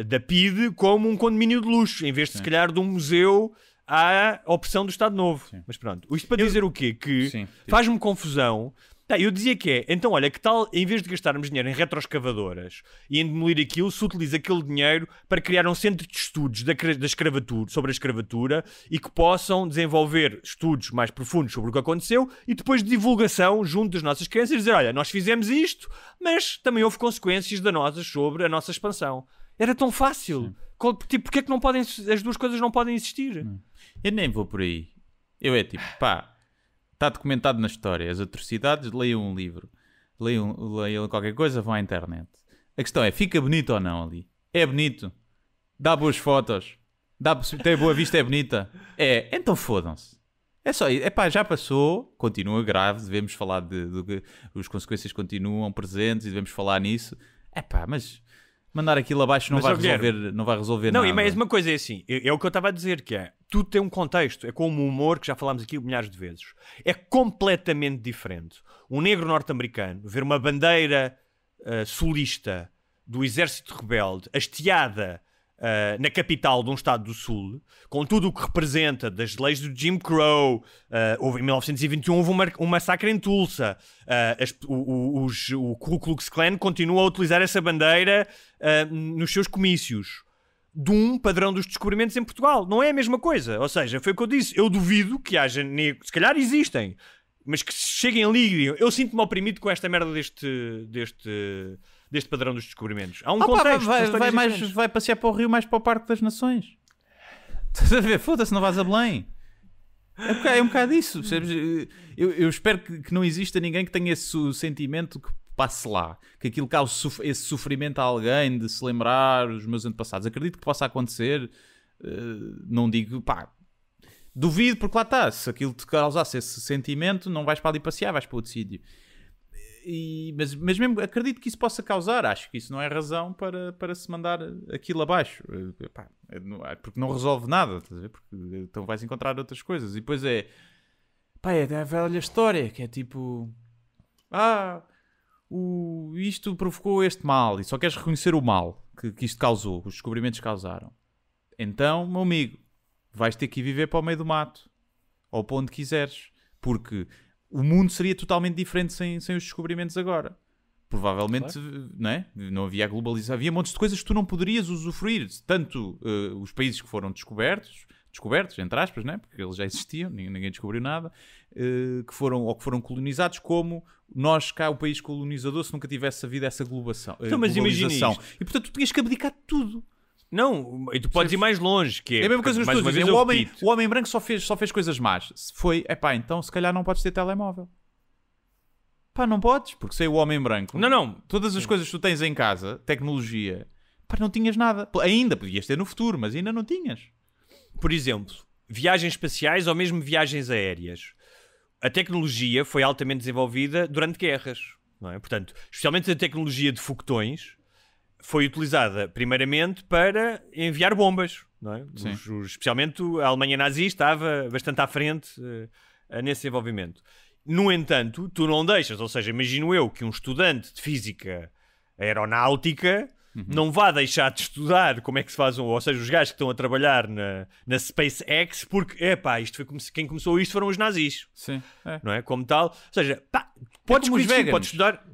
H: da PIDE como um condomínio de luxo, em vez de se calhar de um museu à opressão do Estado Novo. Sim. Mas pronto, isto para dizer o quê? Que faz-me confusão. Eu dizia que é, então olha, que tal, em vez de gastarmos dinheiro em retroescavadoras e em demolir aquilo, se utiliza aquele dinheiro para criar um centro de estudos da escravatura, sobre a escravatura, e que possam desenvolver estudos mais profundos sobre o que aconteceu e depois de divulgação junto das nossas crianças e dizer, olha, nós fizemos isto, mas também houve consequências danosas sobre a nossa expansão. Era tão fácil. Tipo, porque é que não podem, as duas coisas não podem existir?
G: Eu nem vou por aí. Eu é tipo, está documentado na história. As atrocidades, leiam um livro. Leiam qualquer coisa, vão à internet. A questão é, fica bonito ou não ali? É bonito? Dá boas fotos? Tem boa vista, é bonita? Então fodam-se. É só, já passou, continua grave, devemos falar de que as consequências continuam presentes e devemos falar nisso. Mas mandar aquilo abaixo não vai resolver nada.
H: Não, e mais uma coisa é assim, é o que eu estava a dizer, que é, tudo tem um contexto, é como o humor, que já falámos aqui milhares de vezes. É completamente diferente. Um negro norte-americano ver uma bandeira sulista do exército rebelde hasteada na capital de um estado do sul, com tudo o que representa das leis do Jim Crow, em 1921 houve um massacre em Tulsa, o Ku Klux Klan continua a utilizar essa bandeira nos seus comícios, de um padrão dos descobrimentos em Portugal. Não é a mesma coisa, ou seja, foi o que eu disse, eu duvido que haja negros, se calhar existem, mas que cheguem ali e digam, eu sinto-me oprimido com esta merda deste padrão dos descobrimentos. Há um contexto.
G: Vai passear para o Rio, mais para o Parque das Nações. Estás a ver? Foda-se, não vais a Belém. É um bocado isso. Eu espero que não exista ninguém que tenha esse sentimento que passe lá. Que aquilo cause esse sofrimento a alguém de se lembrar os meus antepassados. Acredito que possa acontecer. Não digo, duvido, porque lá está. Se aquilo te causasse esse sentimento, não vais para ali passear, vais para outro sítio. Mas mesmo acredito que isso possa causar, acho que isso não é razão para se mandar aquilo abaixo, porque não resolve nada, estás a ver? Porque então vais encontrar outras coisas. E depois é a velha história que é tipo, isto provocou este mal e só queres reconhecer o mal que isto causou, os descobrimentos causaram. Então, meu amigo, vais ter que ir viver para o meio do mato ou para onde quiseres, porque o mundo seria totalmente diferente sem os descobrimentos agora. Provavelmente, claro. Não havia globalização. Havia montes de coisas que tu não poderias usufruir. Tanto os países que foram descobertos, entre aspas, né? Porque eles já existiam, ninguém descobriu nada, que foram colonizados, como nós cá, o país colonizador, se nunca tivesse havido essa globalização.
H: Mas imagina isto.
G: E portanto tu tinhas que abdicar de tudo.
H: Não, e tu podes ir mais longe, que é
G: a mesma coisa que tu dizes. O homem branco só fez coisas más. Se foi, então se calhar não podes ter telemóvel. Não podes, porque sei o homem branco.
H: Não.
G: Todas as coisas que tu tens em casa, tecnologia, não tinhas nada. Ainda podias ter no futuro, mas ainda não tinhas.
H: Por exemplo, viagens espaciais ou mesmo viagens aéreas. A tecnologia foi altamente desenvolvida durante guerras, não é? Portanto, especialmente a tecnologia de foguetões foi utilizada primeiramente para enviar bombas, não é? Especialmente a Alemanha nazi estava bastante à frente nesse desenvolvimento. No entanto, tu não deixas, ou seja, imagino eu que um estudante de física aeronáutica não vá deixar de estudar como é que se faz ou seja, os gajos que estão a trabalhar na SpaceX, porque, isto foi quem começou isto foram os nazis.
G: Sim.
H: Não é? Como tal. Ou seja, podes estudar...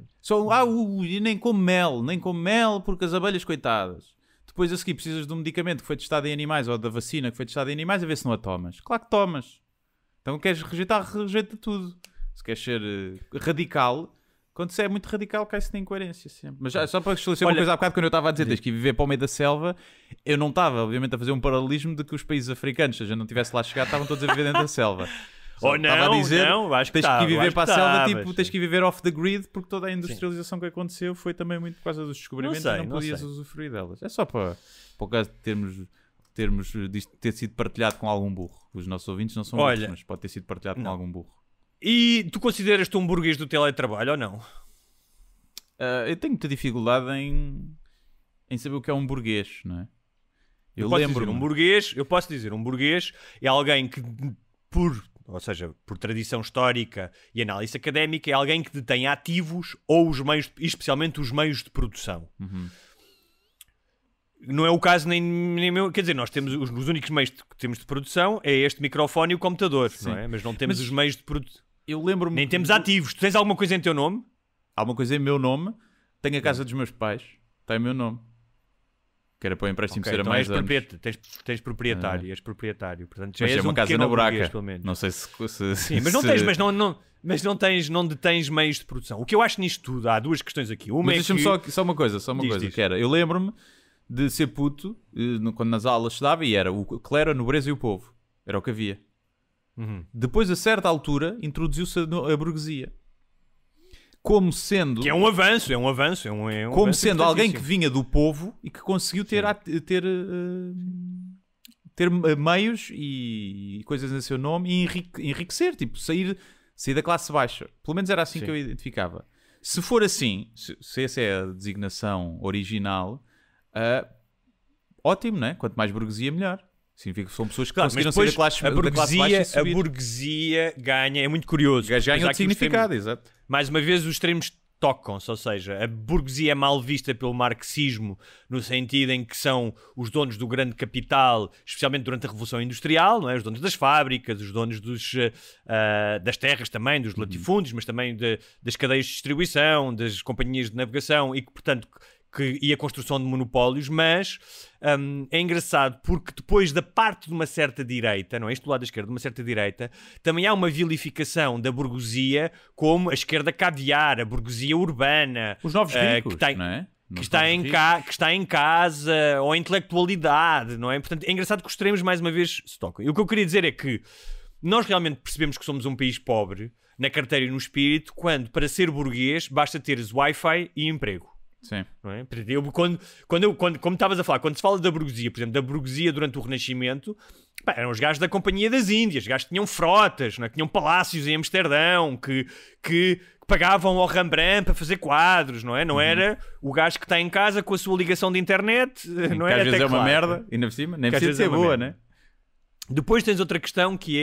G: Nem como mel, porque as abelhas, coitadas. Depois a seguir precisas de um medicamento que foi testado em animais ou da vacina que foi testada em animais, a ver se não a tomas. Claro que tomas. Então queres rejeita tudo. Se queres ser radical, quando se é muito radical, cai-se na incoerência sempre. Mas só para esclarecer uma coisa há bocado, quando eu estava a dizer tens que ir viver para o meio da selva, eu não estava, obviamente, a fazer um paralelismo de que os países africanos, se a gente não tivesse lá chegado, estavam todos a viver dentro da selva.
H: Acho que
G: tens que ir viver para a selva, tens que ir viver off the grid, porque toda a industrialização que aconteceu foi também muito por causa dos descobrimentos e não podias usufruir delas. É só para o caso de termos disto ter sido partilhado com algum burro. Os nossos ouvintes não são burros, mas pode ter sido partilhado com algum burro.
H: E tu consideras-te um burguês do teletrabalho ou não?
G: Eu tenho muita dificuldade em saber o que é um burguês, não é? Eu posso dizer, um burguês é alguém que por tradição histórica e análise académica, é alguém que detém ativos ou os meios, especialmente os meios de produção. Não é o caso nem meu, quer dizer, nós temos os únicos meios que temos de produção é este microfone e o computador, não é? Mas não temos os meios de produção. Eu lembro-me.
H: Nem temos ativos. Tu tens alguma coisa em teu nome?
G: Alguma coisa em meu nome. Tenho a casa dos meus pais. Está em meu nome. Que era para o empréstimo ser a mais anos.
H: Tens proprietário. És proprietário. Portanto, já
G: mas
H: és
G: uma casa na buraca.
H: Burguês, pelo menos.
G: Não sei se...
H: Sim, mas não detens meios de produção. O que eu acho nisto tudo, há duas questões aqui. Uma
G: mas deixa-me só uma coisa. Diz. Que era, eu lembro-me de ser puto, quando nas aulas estudava, e era o clero, a nobreza e o povo. Era o que havia. Depois, a certa altura, introduziu-se a burguesia. Como sendo...
H: Que é um avanço.
G: Como sendo alguém que vinha do povo e que conseguiu ter ter meios e coisas a seu nome e enriquecer, tipo, sair da classe baixa. Pelo menos era assim que eu identificava. Se for assim, se essa é a designação original, ótimo, né? Quanto mais burguesia, melhor. Significa que são pessoas que conseguiram sair da classe baixa e subir.
H: A burguesia ganha, é muito curioso.
G: Ganha outro significado, exato.
H: Mais uma vez, os extremos tocam-se, ou seja, a burguesia é mal vista pelo marxismo no sentido em que são os donos do grande capital, especialmente durante a Revolução Industrial, não é? Os donos das fábricas, os donos das terras também, dos latifúndios, mas também das cadeias de distribuição, das companhias de navegação e que, portanto, e a construção de monopólios, mas é engraçado porque depois da parte de uma certa direita, não é? Isto do lado da esquerda, de uma certa direita, também há uma vilificação da burguesia como a esquerda caviar, a burguesia urbana.
G: Os novos ricos, não é?
H: Que está em casa, ou a intelectualidade, não é? Portanto, é engraçado que os extremos, mais uma vez, se tocam. E o que eu queria dizer é que nós realmente percebemos que somos um país pobre, na carteira e no espírito, quando, para ser burguês, basta teres Wi-Fi e emprego.
G: Sim.
H: Não é? Como estavas a falar, quando se fala da burguesia, por exemplo, da burguesia durante o Renascimento, eram os gajos da Companhia das Índias, os gajos que tinham frotas, não é? Que tinham palácios em Amsterdão, que pagavam ao Rembrandt para fazer quadros, não é? Não era o gajo que está em casa com a sua ligação de internet, não é?
G: Às vezes é uma merda, ainda por cima, nem precisa ser boa, né?
H: Depois tens outra questão que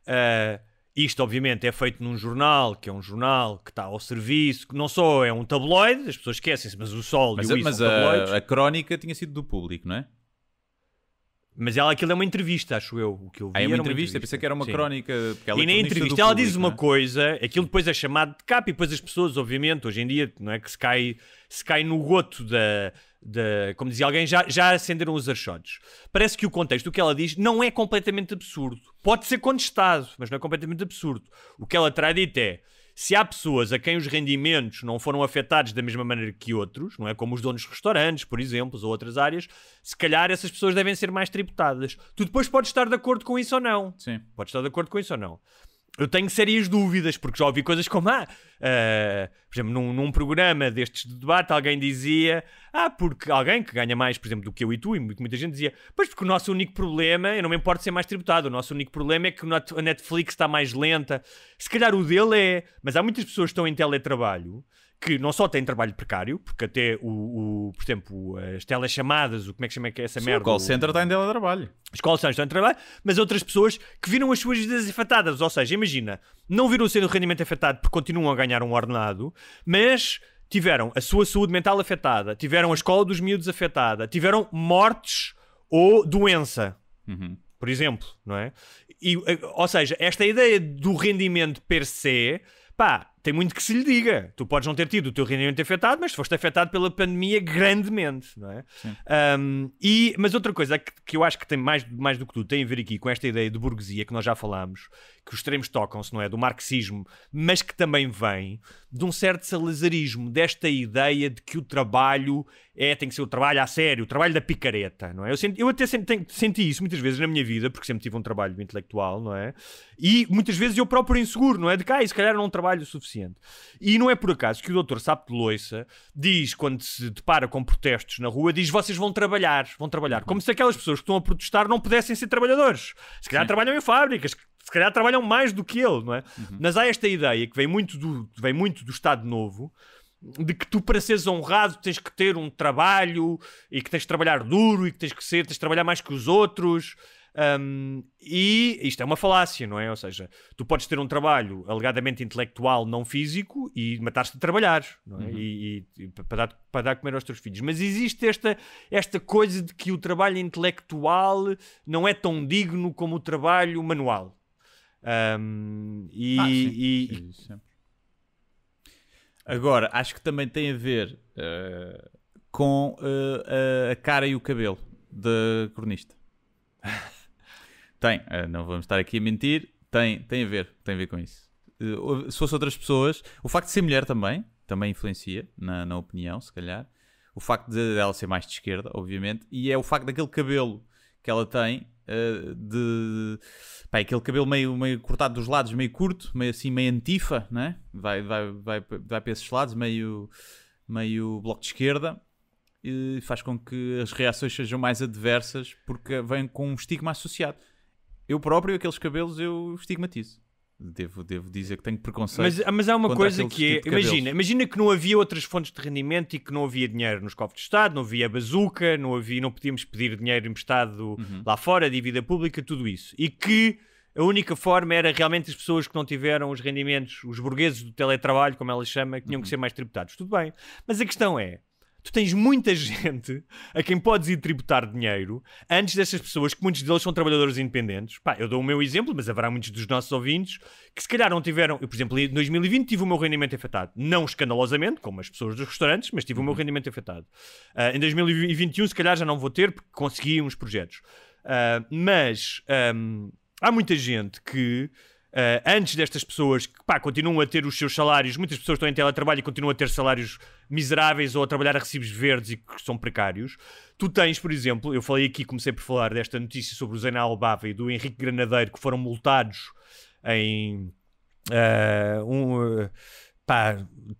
H: é... isto, obviamente, é feito num jornal, que é um jornal que está ao serviço, que não só é um tabloide, as pessoas esquecem-se, mas o Sol e o Isso são tabloides.
G: A crónica tinha sido do Público, não é?
H: Mas aquilo é uma entrevista, acho eu. O que eu vi
G: é uma
H: era
G: entrevista? Eu pensei que era uma crónica.
H: E na entrevista ela diz uma coisa, aquilo depois é chamado de capa, e depois as pessoas, obviamente, hoje em dia, não é que se cai no goto como dizia alguém, já acenderam os archodes. Parece que o contexto, o que ela diz, não é completamente absurdo. Pode ser contestado, mas não é completamente absurdo. O que ela terá dito é: se há pessoas a quem os rendimentos não foram afetados da mesma maneira que outros, não é? Como os donos de restaurantes, por exemplo, ou outras áreas, se calhar essas pessoas devem ser mais tributadas. Tu depois podes estar de acordo com isso ou não.
G: Sim.
H: Podes estar de acordo com isso ou não. Eu tenho sérias dúvidas, porque já ouvi coisas como, por exemplo, num programa destes de debate, alguém dizia, porque alguém que ganha mais, por exemplo, do que eu e tu, e muita gente dizia, pois porque o nosso único problema, eu não me importo ser mais tributado, o nosso único problema é que a Netflix está mais lenta. Se calhar o dele é, mas há muitas pessoas que estão em teletrabalho, que não só têm trabalho precário, porque até por exemplo, as telechamadas, como é que chama essa merda?
G: O call center está em teletrabalho.
H: Os call centers estão em trabalho, mas outras pessoas que viram as suas vidas afetadas. Ou seja, imagina, não viram o seu rendimento afetado porque continuam a ganhar um ordenado, mas tiveram a sua saúde mental afetada, tiveram a escola dos miúdos afetada, tiveram mortes ou doença, por exemplo, não é? Ou seja, esta ideia do rendimento per se, tem muito que se lhe diga. Tu podes não ter tido o teu rendimento afetado, mas foste afetado pela pandemia grandemente, não é? Mas outra coisa que eu acho que tem mais do que tudo, tem a ver aqui com esta ideia de burguesia que nós já falámos, que os extremos tocam-se, não é? Do marxismo, mas que também vem de um certo salazarismo, desta ideia de que o trabalho tem que ser o trabalho a sério, o trabalho da picareta, não é? Eu até senti isso muitas vezes na minha vida, porque sempre tive um trabalho intelectual, não é? E muitas vezes eu próprio inseguro, não é? De se calhar não trabalho o suficiente. E não é por acaso que o Dr. Sapo de Loiça diz, quando se depara com protestos na rua, diz: vocês vão trabalhar. Como se aquelas pessoas que estão a protestar não pudessem ser trabalhadores. Se calhar trabalham em fábricas, se calhar trabalham mais do que ele, não é? Mas há esta ideia que vem muito do Estado Novo, de que tu, para seres honrado, tens que ter um trabalho e que tens de trabalhar duro e que tens de trabalhar mais que os outros. E isto é uma falácia, não é? Ou seja, tu podes ter um trabalho alegadamente intelectual, não físico, e matar-te de trabalhar, não é? E para dar comer aos teus filhos. Mas existe esta coisa de que o trabalho intelectual não é tão digno como o trabalho manual.
G: Sim. Agora, acho que também tem a ver com a cara e o cabelo da cronista. Tem, não vamos estar aqui a mentir, tem a ver com isso. Se fosse outras pessoas, o facto de ser mulher também influencia na opinião, se calhar. O facto de ela ser mais de esquerda, obviamente, e é o facto daquele cabelo que ela tem, aquele cabelo meio cortado dos lados, meio curto, meio antifa, né? Vai para esses lados, meio bloco de esquerda. e faz com que as reações sejam mais adversas porque vêm com um estigma associado. Eu próprio, aqueles cabelos, eu estigmatizo. Devo dizer que tenho preconceito.
H: Mas há uma
G: contra
H: coisa
G: aquele
H: que é,
G: tipo de cabelos.
H: imagina que não havia outras fontes de rendimento e que não havia dinheiro nos cofres de Estado, não havia bazuca, não podíamos pedir dinheiro emprestado lá fora, dívida pública, tudo isso. E que a única forma era realmente as pessoas que não tiveram os rendimentos, os burgueses do teletrabalho, como ela chama, que tinham que ser mais tributados. Tudo bem. Mas a questão é, tu tens muita gente a quem podes ir tributar dinheiro antes dessas pessoas, que muitos deles são trabalhadores independentes. Pá, eu dou o meu exemplo, mas haverá muitos dos nossos ouvintes que se calhar não tiveram... Eu, por exemplo, em 2020 tive o meu rendimento afetado. Não escandalosamente, como as pessoas dos restaurantes, mas tive o meu rendimento afetado. Em 2021 se calhar já não vou ter, porque consegui uns projetos. Mas há muita gente que... antes destas pessoas que continuam a ter os seus salários, muitas pessoas estão em teletrabalho e continuam a ter salários miseráveis ou a trabalhar a recibos verdes e que são precários. Tu tens, por exemplo, eu falei aqui, comecei por falar desta notícia sobre o Zena Albava e do Henrique Granadeiro, que foram multados em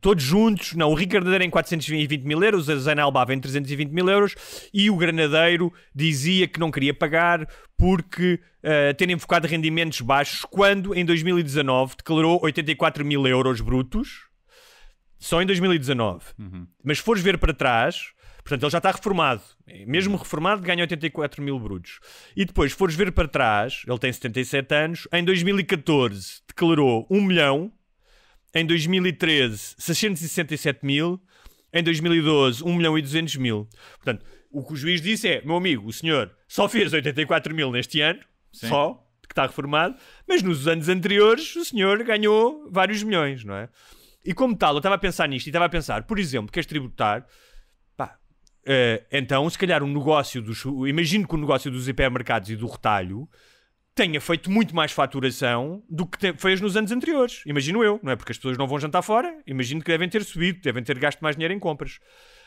H: todos juntos, não, o Henrique Granadeiro em 420 mil euros, o Zena Albava em 320 mil euros, e o Granadeiro dizia que não queria pagar porque terem focado rendimentos baixos, quando em 2019 declarou 84 mil euros brutos, só em 2019. Mas se fores ver para trás, portanto ele já está reformado, mesmo reformado ganha 84 mil brutos, e depois se fores ver para trás, ele tem 77 anos, em 2014 declarou 1 milhão, em 2013 667 mil, em 2012 1 milhão e 200 mil. Portanto, o que o juiz disse é, meu amigo, o senhor só fez 84 mil neste ano,
G: Sim.
H: só, que está reformado, mas nos anos anteriores o senhor ganhou vários milhões, não é? E como tal, eu estava a pensar nisto e estava a pensar, por exemplo, queres tributar? Então, se calhar imagino que o negócio dos hipermercados e do retalho tenha feito muito mais faturação do que fez nos anos anteriores. Imagino eu, não é? Porque as pessoas não vão jantar fora, imagino que devem ter subido, devem ter gasto mais dinheiro em compras.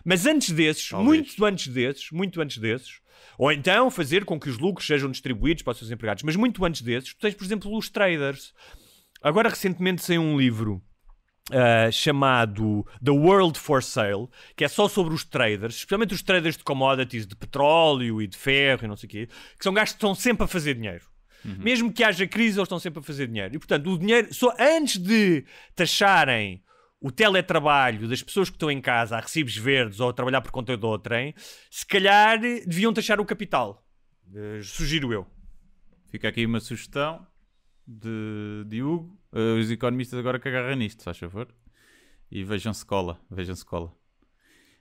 H: Mas antes desses, muito antes desses, ou então fazer com que os lucros sejam distribuídos para os seus empregados, mas muito antes desses, tu tens, por exemplo, os traders. Agora, recentemente, saiu um livro chamado The World for Sale, que é só sobre os traders, especialmente os traders de commodities, de petróleo e de ferro e não sei o quê, que são gajos que estão sempre a fazer dinheiro. Mesmo que haja crise, eles estão sempre a fazer dinheiro. E, portanto, o dinheiro, só antes de taxarem o teletrabalho das pessoas que estão em casa a recibos verdes ou a trabalhar por conta de outrem, se calhar deviam taxar o capital. Sugiro eu.
G: Fica aqui uma sugestão de Diogo. Os economistas agora que agarram nisto, faz favor. E vejam-se cola.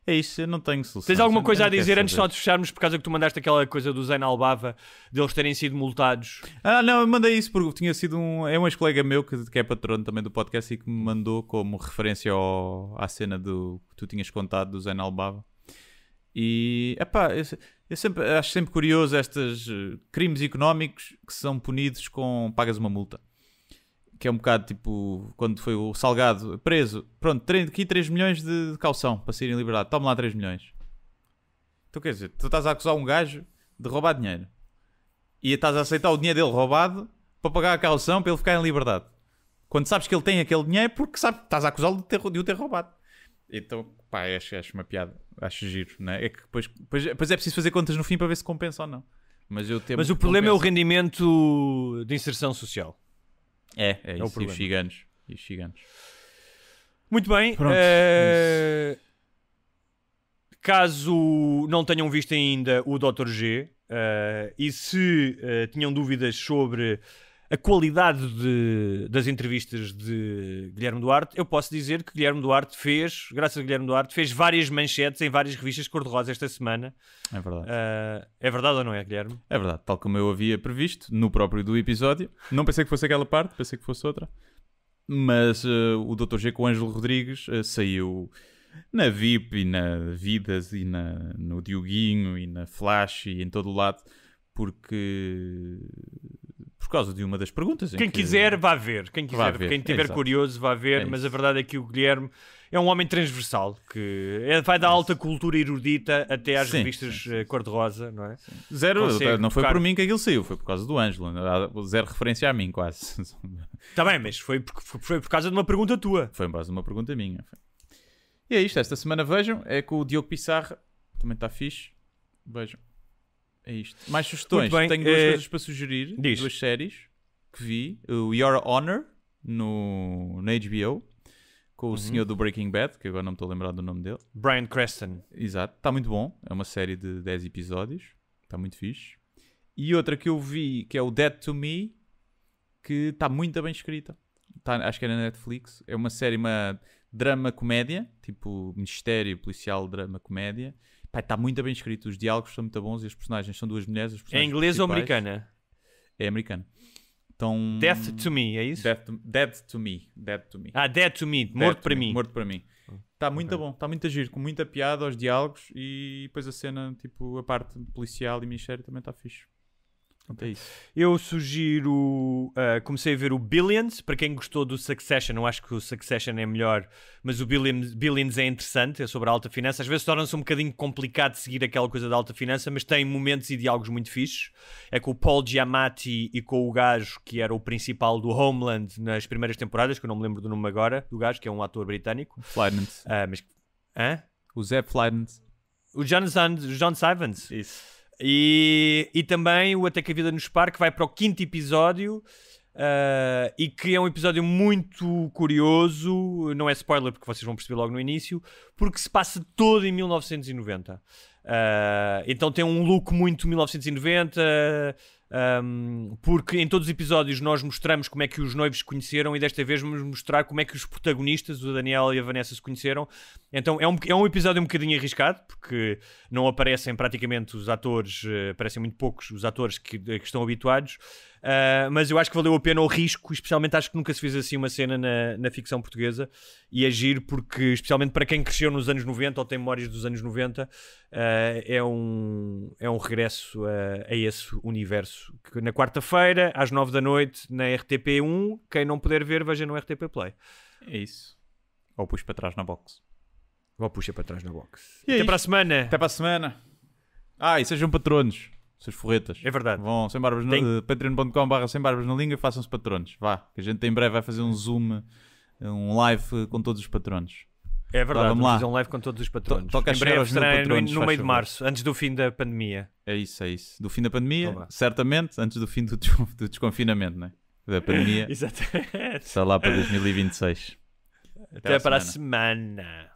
G: É isso, eu não tenho solução.
H: Tens alguma coisa a dizer antes só de fecharmos, por causa que tu mandaste aquela coisa do Zena Albava, deles terem sido multados?
G: Não, eu mandei isso porque tinha sido um ex-colega meu que é patrono também do podcast e que me mandou como referência à cena que tu tinhas contado do Zena Albava. E, eu acho sempre curioso estes crimes económicos que são punidos com pagas uma multa. Que é um bocado tipo, quando foi o Salgado preso, pronto, aqui 3 milhões de caução para sair em liberdade, toma lá 3 milhões. Então quer dizer, tu estás a acusar um gajo de roubar dinheiro e estás a aceitar o dinheiro dele roubado para pagar a caução para ele ficar em liberdade. Quando sabes que ele tem aquele dinheiro porque sabes que estás a acusá-lo de o ter roubado. Então, acho uma piada, acho giro, não é? É que depois é preciso fazer contas no fim para ver se compensa ou não. Mas o
H: problema é o rendimento de inserção social.
G: É isso, e os ciganos.
H: Muito bem.
G: Pronto,
H: caso não tenham visto ainda o Dr. G, e se tinham dúvidas sobre a qualidade das entrevistas de Guilherme Duarte, eu posso dizer que Guilherme Duarte graças a Guilherme Duarte, fez várias manchetes em várias revistas cor-de-rosa esta semana.
G: É verdade.
H: É verdade ou não é, Guilherme?
G: É verdade, tal como eu havia previsto no próprio do episódio. Não pensei que fosse aquela parte, pensei que fosse outra. Mas o Dr. G com o Ângelo Rodrigues saiu na VIP e na Vidas e no Dioguinho e na Flash e em todo o lado, por causa de uma das perguntas.
H: Quem quiser, vá ver. Quem estiver curioso, vá ver. Mas a verdade é que o Guilherme é um homem transversal, que vai da alta cultura erudita até às revistas cor-de-rosa, não é?
G: Zero, não foi por mim que aquilo saiu, foi por causa do Ângelo. Zero referência a mim, quase.
H: Está bem, mas foi por causa de uma pergunta tua.
G: Foi por causa de uma pergunta minha. E é isto, esta semana vejam, é com o Diogo Pissarra, também está fixe. Vejam. É isto. Mais sugestões.
H: Muito bem,
G: Tenho duas coisas para sugerir.
H: diz.
G: Duas séries que vi. O Your Honor na HBO. Com o senhor do Breaking Bad, que agora não me estou a lembrar do nome dele.
H: Bryan Cranston.
G: Exato. Está muito bom. É uma série de 10 episódios. Está muito fixe. E outra que eu vi, que é o Dead to Me, que está muito bem escrita. Acho que é na Netflix. É uma série, uma drama-comédia. Tipo, mistério, policial, drama-comédia. Está muito bem escrito. Os diálogos são muito bons e os personagens são duas mulheres. Os
H: É
G: personagens
H: inglês ou
G: principais.
H: americana?
G: É americano. Então,
H: Death to Me, é isso?
G: Dead to Me. Dead to Me.
H: Ah, Dead to Me,
G: Dead
H: morto
G: to
H: para
G: Me,
H: mim.
G: Morto para mim. Está muito bom, está muito a giro, com muita piada aos diálogos e depois a cena, tipo, a parte policial e mistério também está fixe. Portanto, é isso.
H: Eu sugiro. Comecei a ver o Billions. Para quem gostou do Succession, eu acho que o Succession é melhor, mas o Billions é interessante. É sobre a alta finança. Às vezes torna-se um bocadinho complicado de seguir aquela coisa da alta finança, mas tem momentos e diálogos muito fixes. É com o Paul Giamatti e com o gajo que era o principal do Homeland nas primeiras temporadas, que eu não me lembro do nome agora, do gajo, que é um ator britânico.
G: Flynans.
H: Hã?
G: O Zé Flynans.
H: O John Sivans.
G: Isso.
H: E também o Até que a Vida nos Pare, que vai para o 5º episódio e que é um episódio muito curioso. Não é spoiler porque vocês vão perceber logo no início, porque se passa todo em 1990. Então tem um look muito 1990, porque em todos os episódios nós mostramos como é que os noivos se conheceram e desta vez vamos mostrar como é que os protagonistas, o Daniel e a Vanessa, se conheceram. Então é um episódio um bocadinho arriscado, porque não aparecem praticamente os atores, aparecem muito poucos os atores que estão habituados, mas eu acho que valeu a pena o risco, especialmente acho que nunca se fez assim uma cena na ficção portuguesa, e agir porque, especialmente para quem cresceu nos anos 90 ou tem memórias dos anos 90, é um regresso a esse universo. Que na quarta-feira, às 9 da noite, na RTP1, quem não puder ver, veja no RTP Play.
G: É isso. Ou puxa para trás na box.
H: Ou puxa para trás na box.
G: E é
H: Até
G: isto.
H: para a semana.
G: Até para a semana. E sejam patronos. Seus forretas.
H: É verdade.
G: Vão sem barbas patreon.com/sem barbas na língua e façam-se patronos. Vá, que a gente em breve vai fazer um zoom, um live com todos os patronos.
H: É verdade,
G: vamos lá.
H: fazer um live com todos os patronos.
G: Toca a
H: em
G: chegar
H: breve
G: aos 1000
H: será
G: patronos,
H: no
G: faz
H: meio de
G: favor.
H: março, antes do fim da pandemia.
G: É isso. Do fim da pandemia,
H: Então vá.
G: certamente, antes do fim do desconfinamento, né? Da pandemia,
H: Exatamente.
G: só lá para 2026.
H: Até para a semana.